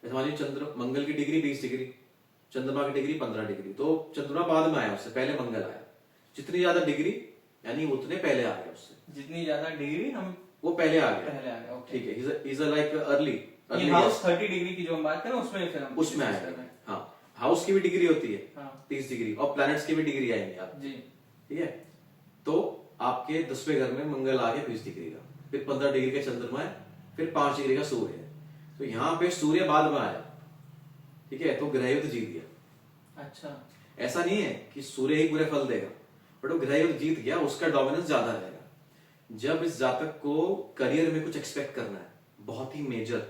जैसे मान लीजिए मंगल की डिग्री 20 डिग्री, चंद्रमा की डिग्री 15 डिग्री, तो चंद्रमा बाद में आया, उससे पहले मंगल आया। जितनी ज्यादा डिग्री यानी उतने पहले आ गया उससे, जितनी ज्यादा डिग्री हम वो पहले आ गया, पहले आ गया, ओके, ठीक है। Is like early house 30 degree की जो हम बात करें उसमें फिर हम उसमें आएगा, हाँ। हाउस की भी डिग्री होती है, हाँ। 30 डिग्री, और प्लैनेट्स की भी डिग्री आएंगे आप जी, ठीक है। तो आपके 10वें घर में मंगल आ गया 20 डिग्री का, फिर 15 डिग्री का चंद्रमा है, फिर 5 डिग्री का सूर्य है, तो यहाँ पे सूर्य बाद में आया, ठीक है, तो ग्रह युद्ध जीत गया। अच्छा, ऐसा नहीं है कि सूर्य ही पूरे फल देगा, बट वो ग्रह युद्ध जीत गया, उसका डोमिनेंस ज्यादा रहेगा। जब इस जातक को करियर में कुछ एक्सपेक्ट करना है बहुत ही मेजर,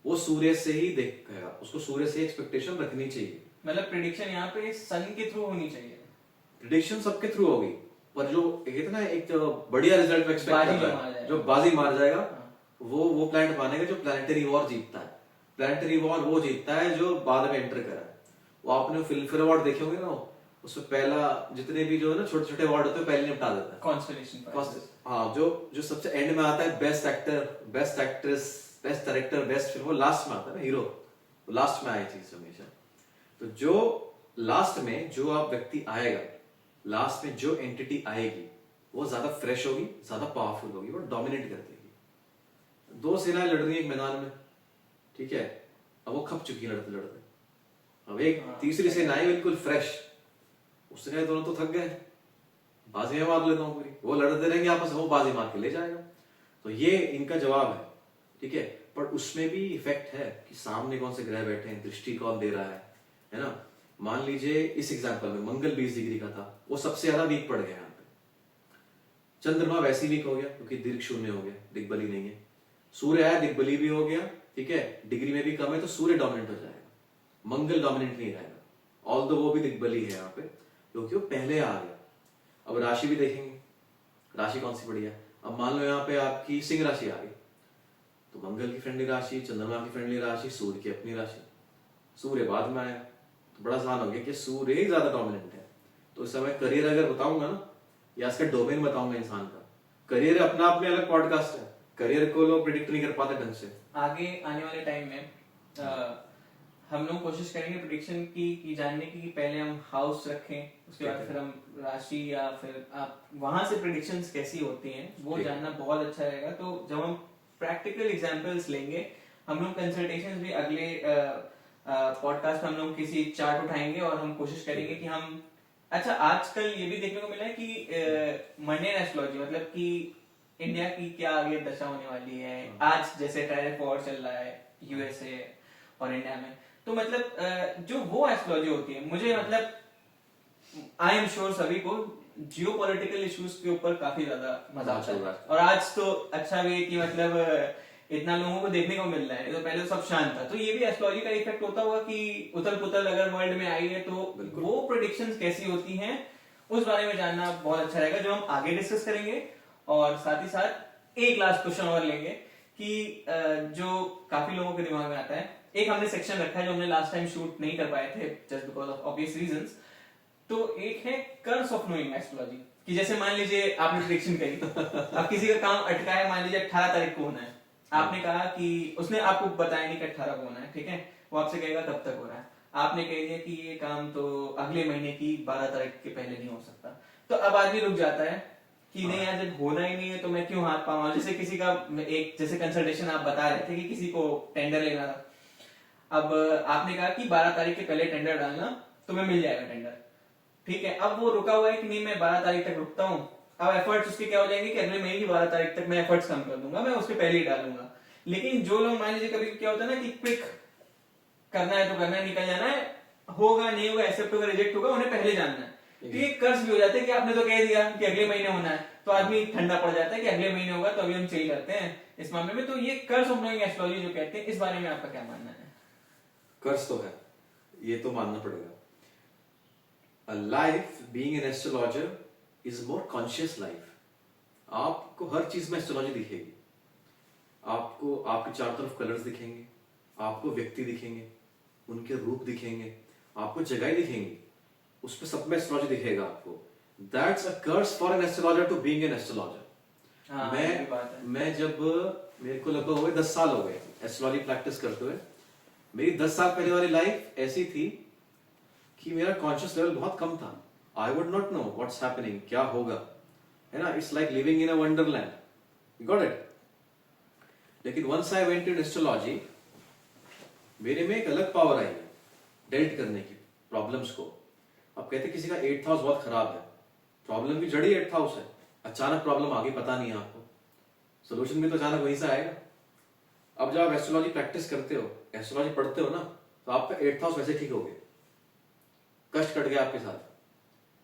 वो सूर्य से ही देखेगा, उसको सूर्य से एक्सपेक्टेशन रखनी चाहिए। मतलब प्रेडिक्शन यहाँ पे सन के थ्रू होनी चाहिए। प्रेडिक्शन सबके थ्रू होगी, पर जो कहते ना एक जो बढ़िया रिजल्ट एक्सपेक्ट कर रहा है, जो बाजी मार जाएगा, वो प्लैनेट मानेगा जो प्लैनेटरी वॉर जीतता है। प्लैनेटरी वॉर वो जीतता है जो बाद में एंटर करा है। वो आपने फिल्मफेयर अवार्ड देखे होंगे ना, उसमें पहला जितने भी जो है ना छोटे छोटे अवार्ड होते हैं पहले निपटा देता है। कॉन्स्टलेशन, हाँ, जो सबसे एंड में आता है best actor, best actress, best director, best film, वो लास्ट में आता है ना, हीरो लास्ट में आए चीज हमेशा। तो जो लास्ट में जो आप व्यक्ति आएगा, लास्ट में जो एंटिटी आएगी, वो ज्यादा फ्रेश होगी, ज्यादा पावरफुल होगी, वो डोमिनेट कर देगी। 2 सेनाएं लड़ रही है एक मैदान में, ठीक है, अब वो खप चुकी है लड़ते लड़ते, अब एक तीसरी सेना आई बिल्कुल फ्रेश, उससे कहे दोनों तो थक गए, बाजी में मार लेता हूं पूरी, वो लड़ते रहेंगे आपस में, वो बाजी मार के ले जाएगा। तो ये इनका जवाब है, ठीक है। पर उसमें भी इफेक्ट है कि सामने कौन से ग्रह बैठे हैं, दृष्टि कौन दे रहा है ना। मान लीजिए इस एग्जांपल में मंगल 20 डिग्री का था, वो सबसे ज्यादा वीक पड़ गया यहाँ पे। चंद्रमा वैसे वीक हो गया क्योंकि दीर्घ शून्य हो गया, दिग्बली नहीं है। सूर्य आया, दिग्बली भी हो गया, ठीक है, डिग्री में भी कम है, तो सूर्य डोमिनेंट हो जाएगा, मंगल डोमिनेंट नहीं रहेगा, ऑल्दो वो भी दिग्बली है यहाँ पे क्योंकि वो पहले आ गया। अब राशि भी देखेंगे, राशि कौन सी बढ़िया। अब मान लो यहाँ पे आपकी सिंह राशि आ गई, तो मंगल की फ्रेंडली राशि, चंद्रमा की फ्रेंडली राशि, सूर्य की अपनी राशि, सूर्य बाद में आया, तो बड़ा आसान हो गया कि सूर्य ही ज्यादा डोमिनेंट है। तो इस समय करियर अगर बताऊंगा ना, या इसका डोमेन बताऊंगा इंसान का, करियर अपना अपने अलग पॉडकास्ट है, करियर को लोग प्रिडिक्ट नहीं कर पाते ढंग से। आगे आने वाले टाइम में हम लोग कोशिश करेंगे प्रेडिक्शन की जानने की, पहले हम हाउस रखें, उसके बाद फिर हम राशि या फिर आप वहां से प्रेडिक्शंस कैसी होती हैं वो जानना बहुत अच्छा रहेगा। तो जब हम प्रैक्टिकल एग्जांपल्स लेंगे, हम लोग कंसल्टेशंस भी अगले पॉडकास्ट में हम लोग किसी चार्ट उठाएंगे और हम कोशिश करेंगे कि हम, अच्छा आजकल ये भी देखने को मिला है कि मंडेन एस्ट्रोलॉजी, मतलब कि इंडिया की क्या आगे दशा होने वाली है। आज जैसे टैरिफ वॉर चल रहा है यूएसए और इंडिया में, तो मतलब जो वो एस्ट्रोलॉजी होती है, मुझे मतलब आई एम श्योर सभी को जियोपॉलिटिकल इश्यूज के ऊपर काफी ज्यादा मजा आता है। और आज तो अच्छा भी है कि मतलब इतना लोगों को देखने को मिल रहा है, तो पहले तो सब शांत था। तो ये भी एस्ट्रोलॉजी का इफेक्ट होता हुआ कि उथल पुथल अगर वर्ल्ड में आई है तो वो प्रेडिक्शंस कैसी होती हैं उस बारे में जानना बहुत अच्छा रहेगा, जो हम आगे डिस्कस करेंगे। और साथ ही साथ एक लास्ट क्वेश्चन और लेंगे कि जो काफी लोगों के दिमाग में आता है, एक हमने सेक्शन रखा है जो हमने लास्ट टाइम शूट नहीं कर पाए थे just because of obvious reasons. तो एक है कर्स ऑफ नोइंग एस्ट्रोलॉजी, कि जैसे मान लीजिए आपने प्रेडिक्शन करी, अब किसी का काम अटका है, मान लीजिए 18 तारीख को होना है, आपने कहा कि उसने आपको बताया नहीं कि 18 को होना है, ठीक है, वो आपसे कहेगा कब तक हो रहा है, आपने कह दिया कि ये काम तो अगले महीने की 12 तारीख के पहले नहीं हो सकता। तो अब आदमी रुक जाता है कि नहीं यार, जब होना ही नहीं है तो मैं क्यों हाथ पाऊंगा। जैसे किसी का एक जैसे कंसल्टेशन आप बता रहे थे कि किसी को टेंडर लेना था, अब आपने कहा कि 12 तारीख के पहले टेंडर डालना तो मैं मिल जाएगा टेंडर, ठीक है। अब वो रुका हुआ है कि नहीं मैं 12 तारीख तक रुकता हूँ, अब एफर्ट्स उसके क्या हो जाएंगे कि अगले महीने की 12 तारीख तक मैं एफर्ट्स कम कर दूंगा, मैं उसके पहले ही डालूंगा। लेकिन जो लोग मान लीजिए कभी क्या होता है ना कि क्विक करना है तो करना है, निकल जाना है, होगा नहीं होगा, एक्सेप्ट होगा रिजेक्ट होगा, उन्हें पहले जानना है। तो ये कर्ज भी हो जाता है कि आपने तो कह दिया कि अगले महीने होना है, तो आदमी ठंडा पड़ जाता है कि अगले महीने होगा तो अभी हम चेंज करते हैं इस मामले में। तो ये कर्ज ऑफ नोइंग एस्ट्रोलॉजी जो कहते हैं, इस बारे में आपका क्या मानना है? कर्ज तो है, ये तो मानना पड़ेगा। A life being an astrologer is more conscious life. आपको हर चीज में एस्ट्रोलॉजी दिखेगी, आपको आपके चारों तरफ कलर्स दिखेंगे, आपको व्यक्ति दिखेंगे, उनके रूप दिखेंगे, आपको जगह दिखेंगी, उस पर सब में एस्ट्रोलॉजी दिखेगा आपको। That's a curse for an astrologer to being an astrologer. मैं जब मेरे को लगभग हो गए 10 साल हो गए एस्ट्रोलॉजी प्रैक्टिस करते हुए, मेरी 10 साल पहले वाली लाइफ ऐसी थी कि मेरा कॉन्शियस लेवल बहुत कम था। I would not know what's happening, क्या होगा, है ना, it's like living in a wonderland, you got it. लेकिन once I went in astrology, मेरे में एक अलग पावर आई है डेल्ट करने की प्रॉब्लम्स को। अब कहते किसी का 8th हाउस बहुत खराब है, प्रॉब्लम की जड़ी 8th हाउस है, अचानक प्रॉब्लम आगे पता नहीं है आपको, सोल्यूशन भी तो अचानक वहीं से आएगा। अब जब आप एस्ट्रोलॉजी प्रैक्टिस करते हो, एस्ट्रोलॉजी पढ़ते हो ना, तो आपका 8th हाउस वैसे ठीक हो गया, कष्ट कट गया आपके साथ,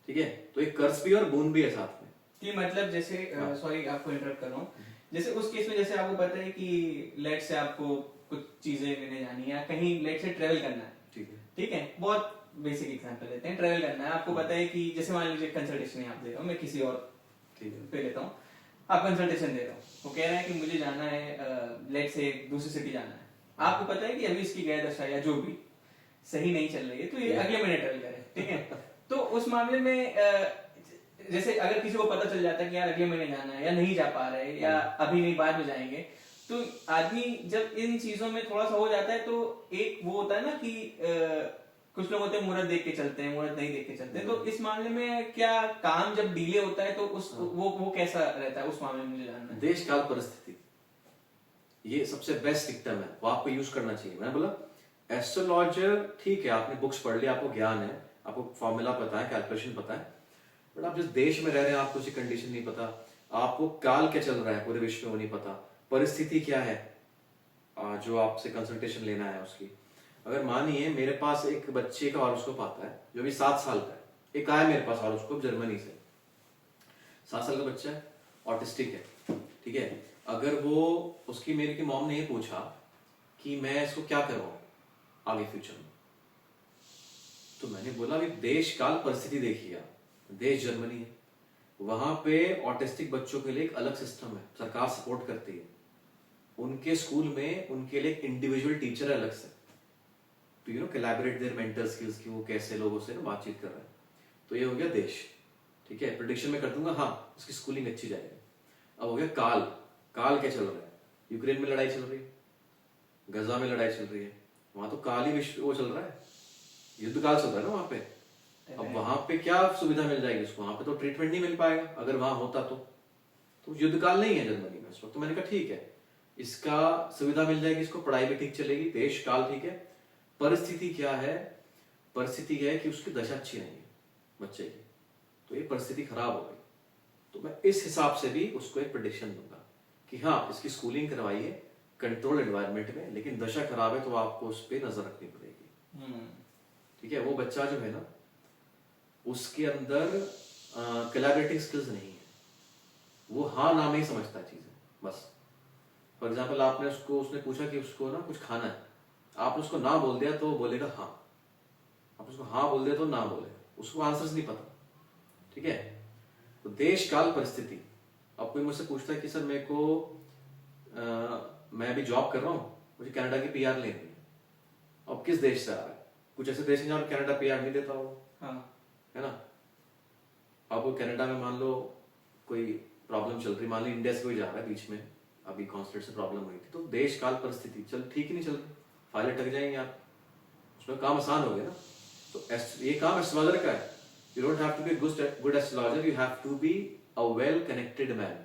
ठीक है। तो एक कर्ज भी और बोन भी है साथ में। कि मतलब जैसे सॉरी आपको इंटरप्ट कर रहा हूँ, जैसे उस केस में जैसे आपको पता है कि लेट से आपको कुछ चीजें लेने जानी है या कहीं लेट से ट्रेवल करना है, ठीक है, बहुत बेसिक एग्जांपल लेते हैं, ट्रेवल करना है, आपको पता है कि जैसे मान लीजिए कंसल्टेशन आप दे रहा हूँ, मैं किसी और पे लेता हूँ, आप कंसल्टेशन दे रहा हूँ, वो कह रहा है कि मुझे जाना है लेट से दूसरी सिटी जाना है, आपको पता है कि अभी इसकी ग्रह दशा या जो भी सही नहीं चल रही है, तो ये अगले महीने ट्रेवल करे, ठीक है। तो उस मामले में जैसे अगर किसी को पता चल जाता है कि यार अगले महीने जाना है या नहीं जा पा रहे या अभी नहीं बाद में जाएंगे, तो आदमी जब इन चीजों में थोड़ा सा हो जाता है तो एक वो होता है ना कि कुछ लोग होते हैं मुहूर्त देख के चलते हैं, मुहूर्त नहीं देख के चलते हैं। तो इस मामले में क्या काम जब डिले होता है तो उस वो कैसा रहता है, उस मामले में मुझे जानना है। देश काल परिस्थिति, ये सबसे बेस्ट सिस्टम है, वो आपको यूज करना चाहिए। मैंने बोला एस्ट्रोलॉजर ठीक है, आपने बुक्स पढ़ ली, आपको ज्ञान है, आपको फॉर्मूला पता है, कैलकुलेशन पता है, बट आप जिस देश में रह रहे हैं आपको उसकी कंडीशन नहीं पता, आपको काल क्या चल रहा है पूरे विश्व में वो नहीं पता, परिस्थिति क्या है जो आपसे कंसल्टेशन लेना है उसकी। अगर मानिए मेरे पास एक बच्चे का हॉरोस्कोप आता है जो भी 7 साल का है, एक आया मेरे पास हॉरोस्कोप जर्मनी से, 7 साल का बच्चा है, ऑटिस्टिक है, ठीक है। अगर वो उसकी मेरी की मॉम ने ये पूछा कि मैं इसको क्या करवाऊं आगे फ्यूचर में, तो मैंने बोला अभी देश काल परिस्थिति देखिए आप, देश जर्मनी है, वहां पे ऑटिस्टिक बच्चों के लिए एक अलग सिस्टम है, सरकार सपोर्ट करती है, उनके स्कूल में उनके लिए इंडिविजुअल टीचर है अलग से, तो you know collaborate their mental skills की वो कैसे लोगों से ना बातचीत कर रहे हैं। तो ये हो गया देश, ठीक है, प्रेडिक्शन में कर दूंगा, हाँ उसकी स्कूलिंग अच्छी जाएगी। अब हो गया काल, काल क्या चल रहा है, यूक्रेन में लड़ाई चल रही है, गजा में लड़ाई चल रही है, वहां तो काल ही विश्व वो चल रहा है, युद्ध काल चल रहा है ना वहां पे। अब वहां पे क्या सुविधा मिल जाएगी उसको, वहां पे तो ट्रीटमेंट नहीं मिल पाएगा, अगर वहां होता तो युद्ध काल नहीं है जर्मनी में इस वक्त। तो मैंने कहा ठीक है, इसका सुविधा मिल जाएगी, इसको पढ़ाई भी ठीक चलेगी, देश काल ठीक है। परिस्थिति क्या है, परिस्थिति है कि उसकी दशा अच्छी नहीं है बच्चे की, तो ये परिस्थिति खराब हो गई, तो मैं इस हिसाब से भी उसको एक प्रेडिक्शन दूंगा कि हाँ इसकी स्कूलिंग करवाइए कंट्रोल एनवायरनमेंट में, लेकिन दशा खराब है तो आपको उस पर नजर रखनी पड़ेगी, ठीक है। वो बच्चा जो है ना उसके अंदर कोलैबोरेटिव स्किल्स नहीं है, वो हाँ ना में ही समझता है चीजें बस। फॉर एग्जाम्पल आपने उसने पूछा कि उसको ना कुछ खाना है, आपने उसको ना बोल दिया तो वो बोलेगा हाँ, आप उसको हाँ बोल दिया तो ना बोलेगा, उसको आंसर्स नहीं पता, ठीक है। तो देश काल परिस्थिति, अब कोई मुझसे पूछता है कि सर मेरे को मैं अभी जॉब कर रहा हूँ, मुझे कनाडा की पीआर लेनी है, अब किस देश से आ रहा है, कुछ ऐसे देश हैं जहाँ कनाडा पीआर नहीं देता हो, हाँ है ना। अब कनाडा में मान लो कोई प्रॉब्लम चल रही, मान लो इंडिया से कोई जा रहा है, बीच में अभी कॉन्सुलेट से प्रॉब्लम हुई थी, तो देश काल परिस्थिति चल ठीक ही नहीं चल रही, फाइलें टक जाएंगे आप, उसमें काम आसान हो गया ना। तो ये काम एस्ट्रोलॉजर का है। You don't have to be good astrologer, you have to be a well connected man,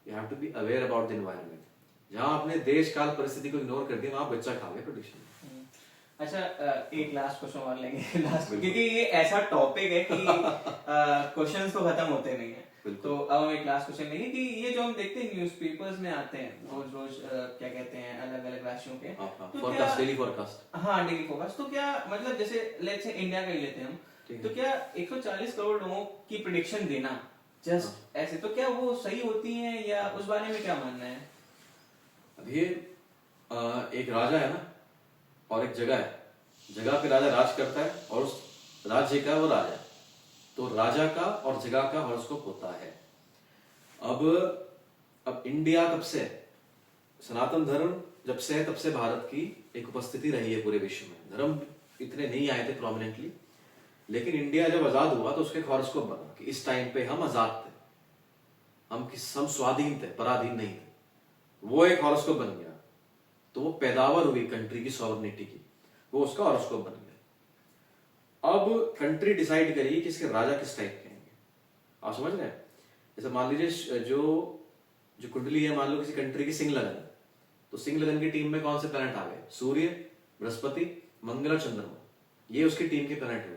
you have to be aware about the environment. जहां आपने देश काल परिस्थिति को इग्नोर कर दिया, वहां बच्चा खा गया प्रेडिक्शन। अच्छा, एक लास्ट क्वेश्चन और लेंगे लास्ट, क्योंकि ये ऐसा टॉपिक है कि क्वेश्चंस तो खत्म होते नहीं है। तो अब हम एक लास्ट क्वेश्चन लेंगे कि ये जो हम देखते हैं न्यूज़पेपर्स में आते हैं रोज रोज, क्या कहते हैं, अलग अलग राशियों के फोरकास्ट, डेली फोरकास्ट। हाँ, डेली फोरकास्ट। तो क्या मतलब, जैसे लेट्स से इंडिया का ही लेते हैं हम, तो क्या 140 करोड़ लोगों की प्रेडिक्शन देना जस्ट ऐसे, तो क्या वो सही होती है, या उस बारे में क्या मानना है? अब ये एक राजा है ना, और एक जगह है, जगह पे राजा राज करता है, और उस राज्य का वो राजा है, तो राजा का और जगह का हॉरोस्कोप होता है। अब इंडिया कब से, सनातन धर्म जब से है तब से भारत की एक उपस्थिति रही है पूरे विश्व में। धर्म इतने नहीं आए थे प्रोमिनेंटली, लेकिन इंडिया जब आजाद हुआ तो उसके हॉरोस्कोप बना कि इस टाइम पे हम आजाद थे, हम स्वाधीन थे, पराधीन नहीं थे, वो एक हॉरोस्कोप बन गया। तो वो पैदावार हुई कंट्री की सॉवरेनिटी की, वो उसका हॉरोस्कोप बन गया। अब कंट्री डिसाइड करेगी कि इसके राजा किस टाइप के होंगे, आप समझ रहे हैं। जैसे मान लीजिए जो कुंडली है, मान लो किसी कंट्री की सिंह लगन, तो सिंह लगन की टीम में कौन से प्लैनेट आ गए, सूर्य, बृहस्पति, मंगल और चंद्रमा, ये उसकी टीम के प्लैनेट हुए।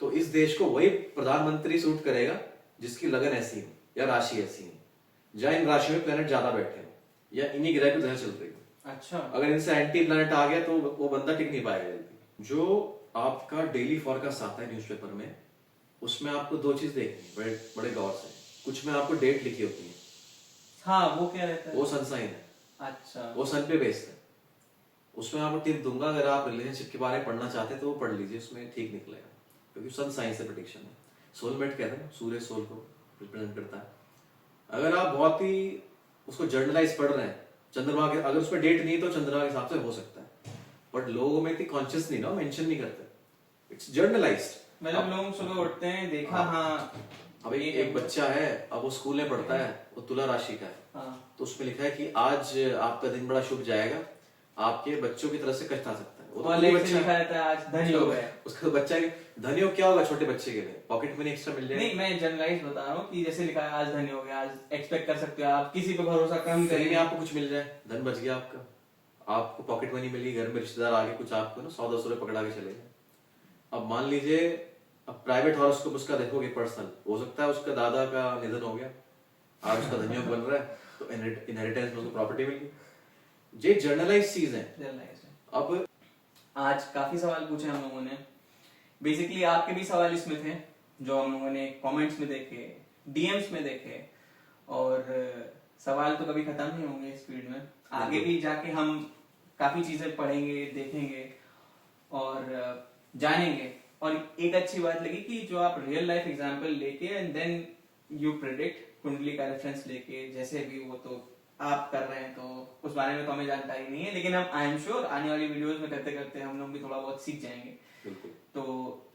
तो इस देश को वही प्रधानमंत्री सूट करेगा जिसकी लगन ऐसी हो या राशि ऐसी हो, जहां इन राशियों में प्लैनेट ज्यादा बैठे हो या इन्हीं ग्रह की दशा चल रही हो। अच्छा, अगर इनसे एंटी प्लैनेट आ गया तो वो बंदा टिक नहीं पाएगा जल्दी। जो आपका डेली फॉरकास्ट आता है न्यूज़पेपर में, उसमें आपको दो चीज देखनी बड़े बड़े गौर से। कुछ में आपको डेट लिखी होती है, हाँ, वो क्या रहता है, वो सन साइन है। अच्छा, वो सन पे बेस्ड है। उसमें आपको टिप दूंगा, अगर आप रिलेशनशिप के बारे में पढ़ना चाहते हैं तो वो पढ़ लीजिए, उसमें ठीक निकलेगा, क्योंकि सन साइन से प्रेडिक्शन है। सोलमेट कहते हैं, सूर्य सोल को रिप्रेजेंट करता है। अगर आप बहुत ही उसको जर्नलाइज पढ़ रहे हैं, चंद्रमा के अगर उसमें डेट नहीं है तो चंद्रमा के हिसाब से हो सकता है, बट लोगों में इतनी कॉन्शियस नहीं ना, मेंशन नहीं करते, इट्स जर्नलाइज्ड। मतलब लोग सुबह उठते हैं, देखा, हाँ अब एक बच्चा है, अब वो स्कूल में पढ़ता है, वो तुला राशि का है, हाँ, तो उसमें लिखा है कि आज आपका दिन बड़ा शुभ जाएगा, आपके बच्चों की तरफ से कष्ट आ सकता है। वो तो बच्चा लिखा रहता है आज धनी हो गए, उसका बच्चा धनी हो क्या होगा, छोटे बच्चे के लिए पॉकेट मनी एक्स्ट्रा मिल जाएगा। नहीं, मैं जनरलाइज बता रहा हूँ कि जैसे लिखा है आज धनी हो गया, आज एक्सपेक्ट कर सकते हो आप, किसी पे भरोसा कम करेंगे, आपको कुछ मिल जाए, धन बच गया आपका, आपको पॉकेट मनी मिली, घर में रिश्तेदार आगे कुछ आपको ना 100-200 रुपए पकड़ा के चले गए। अब मान लीजिए, अब प्राइवेट हॉरोस्कोप उसका देखोगे पर्सनल, हो सकता है उसका दादा का निधन हो गया, आज उसका धनियोग बन रहा है, तो इनहेरिटेंस में उसको प्रॉपर्टी मिल गई। ये जर्नलाइज चीज है। अब आज काफी सवाल पूछे हम लोगों ने, बेसिकली आपके भी सवाल इसमें थे जो हम लोगों ने कमेंट्स में देखे, डीएम्स में देखे, और सवाल तो कभी खत्म नहीं होंगे इस फील्ड में। आगे भी जाके हम काफी चीजें पढ़ेंगे, देखेंगे और जानेंगे। और एक अच्छी बात लगी कि जो आप रियल लाइफ एग्जांपल लेके एंड देन यू प्रेडिक्ट कुंडली का रेफरेंस लेके, जैसे भी वो तो आप कर रहे हैं, तो उस बारे में तो हमें जानकारी नहीं है, लेकिन हम आई एम श्योर आने वाली वीडियोस में करते करते हम लोग भी थोड़ा बहुत सीख जाएंगे। तो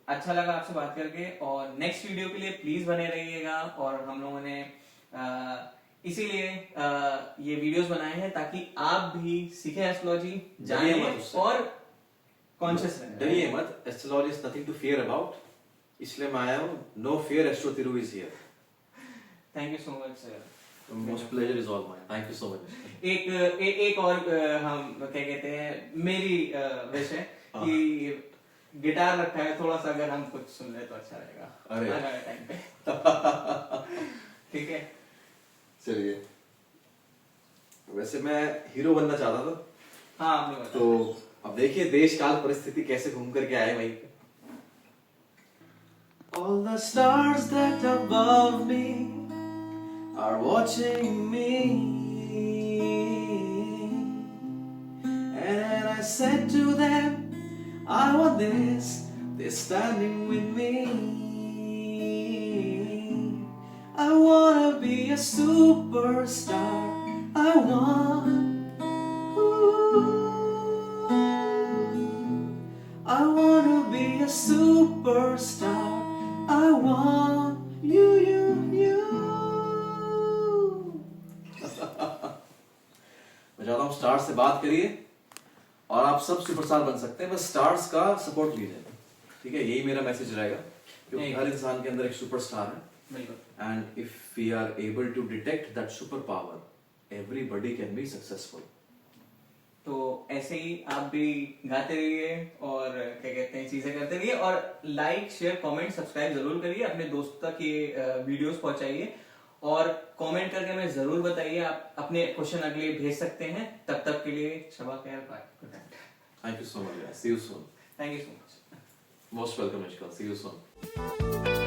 अच्छा लगा आपसे बात करके, और नेक्स्ट वीडियो के लिए प्लीज बने रहिएगा। और हम लोगों ने इसीलिए ये वीडियोस बनाए हैं ताकि आप भी सीखें एस्ट्रोलॉजी, जानें और कॉन्शियस रहें। डरिए मत, astrology is nothing to fear about, इसलिए मैं आया हूं। No fear, astro Thiru is here. Thank you so much sir, most pleasure is all mine, thank you so much. एक और हम क्या कहते हैं, मेरी विश है कि गिटार रखा है, थोड़ा सा अगर हम कुछ सुन ले तो अच्छा रहेगा अरे टाइम पे। ठीक है, चलिए। वैसे मैं हीरो बनना चाहता था, हाँ आपने बताया। तो अब देखिए देश काल परिस्थिति कैसे घूम करके आए वहीं पे। All the stars that above me are watching me. said to them, I want this, they're standing with me. I wanna be a superstar. I want, I wanna be a superstar. I want you. मैं चाहता हूँ stars से बात करिए और आप सब superstar बन सकते हैं, बस स्टार्स का सपोर्ट लीजिए, ठीक है? यही मेरा मैसेज रहेगा, क्योंकि हर इंसान के अंदर एक सुपरस्टार है, and if we are able to detect that super power, everybody can be successful. तो ऐसे ही आप भी गाते रहिए और क्या कहते हैं चीजें करते रहिए, और लाइक शेयर कमेंट सब्सक्राइब जरूर करिए, अपने दोस्तों तक ये वीडियोस पहुंचाइए, और कमेंट करके हमें जरूर बताइए। आप अपने क्वेश्चन अगले भेज सकते हैं। तब तक के लिए शबा खैर, bye, good night. Thank you so much, see you soon. Thank you so much. Most welcome, see you soon.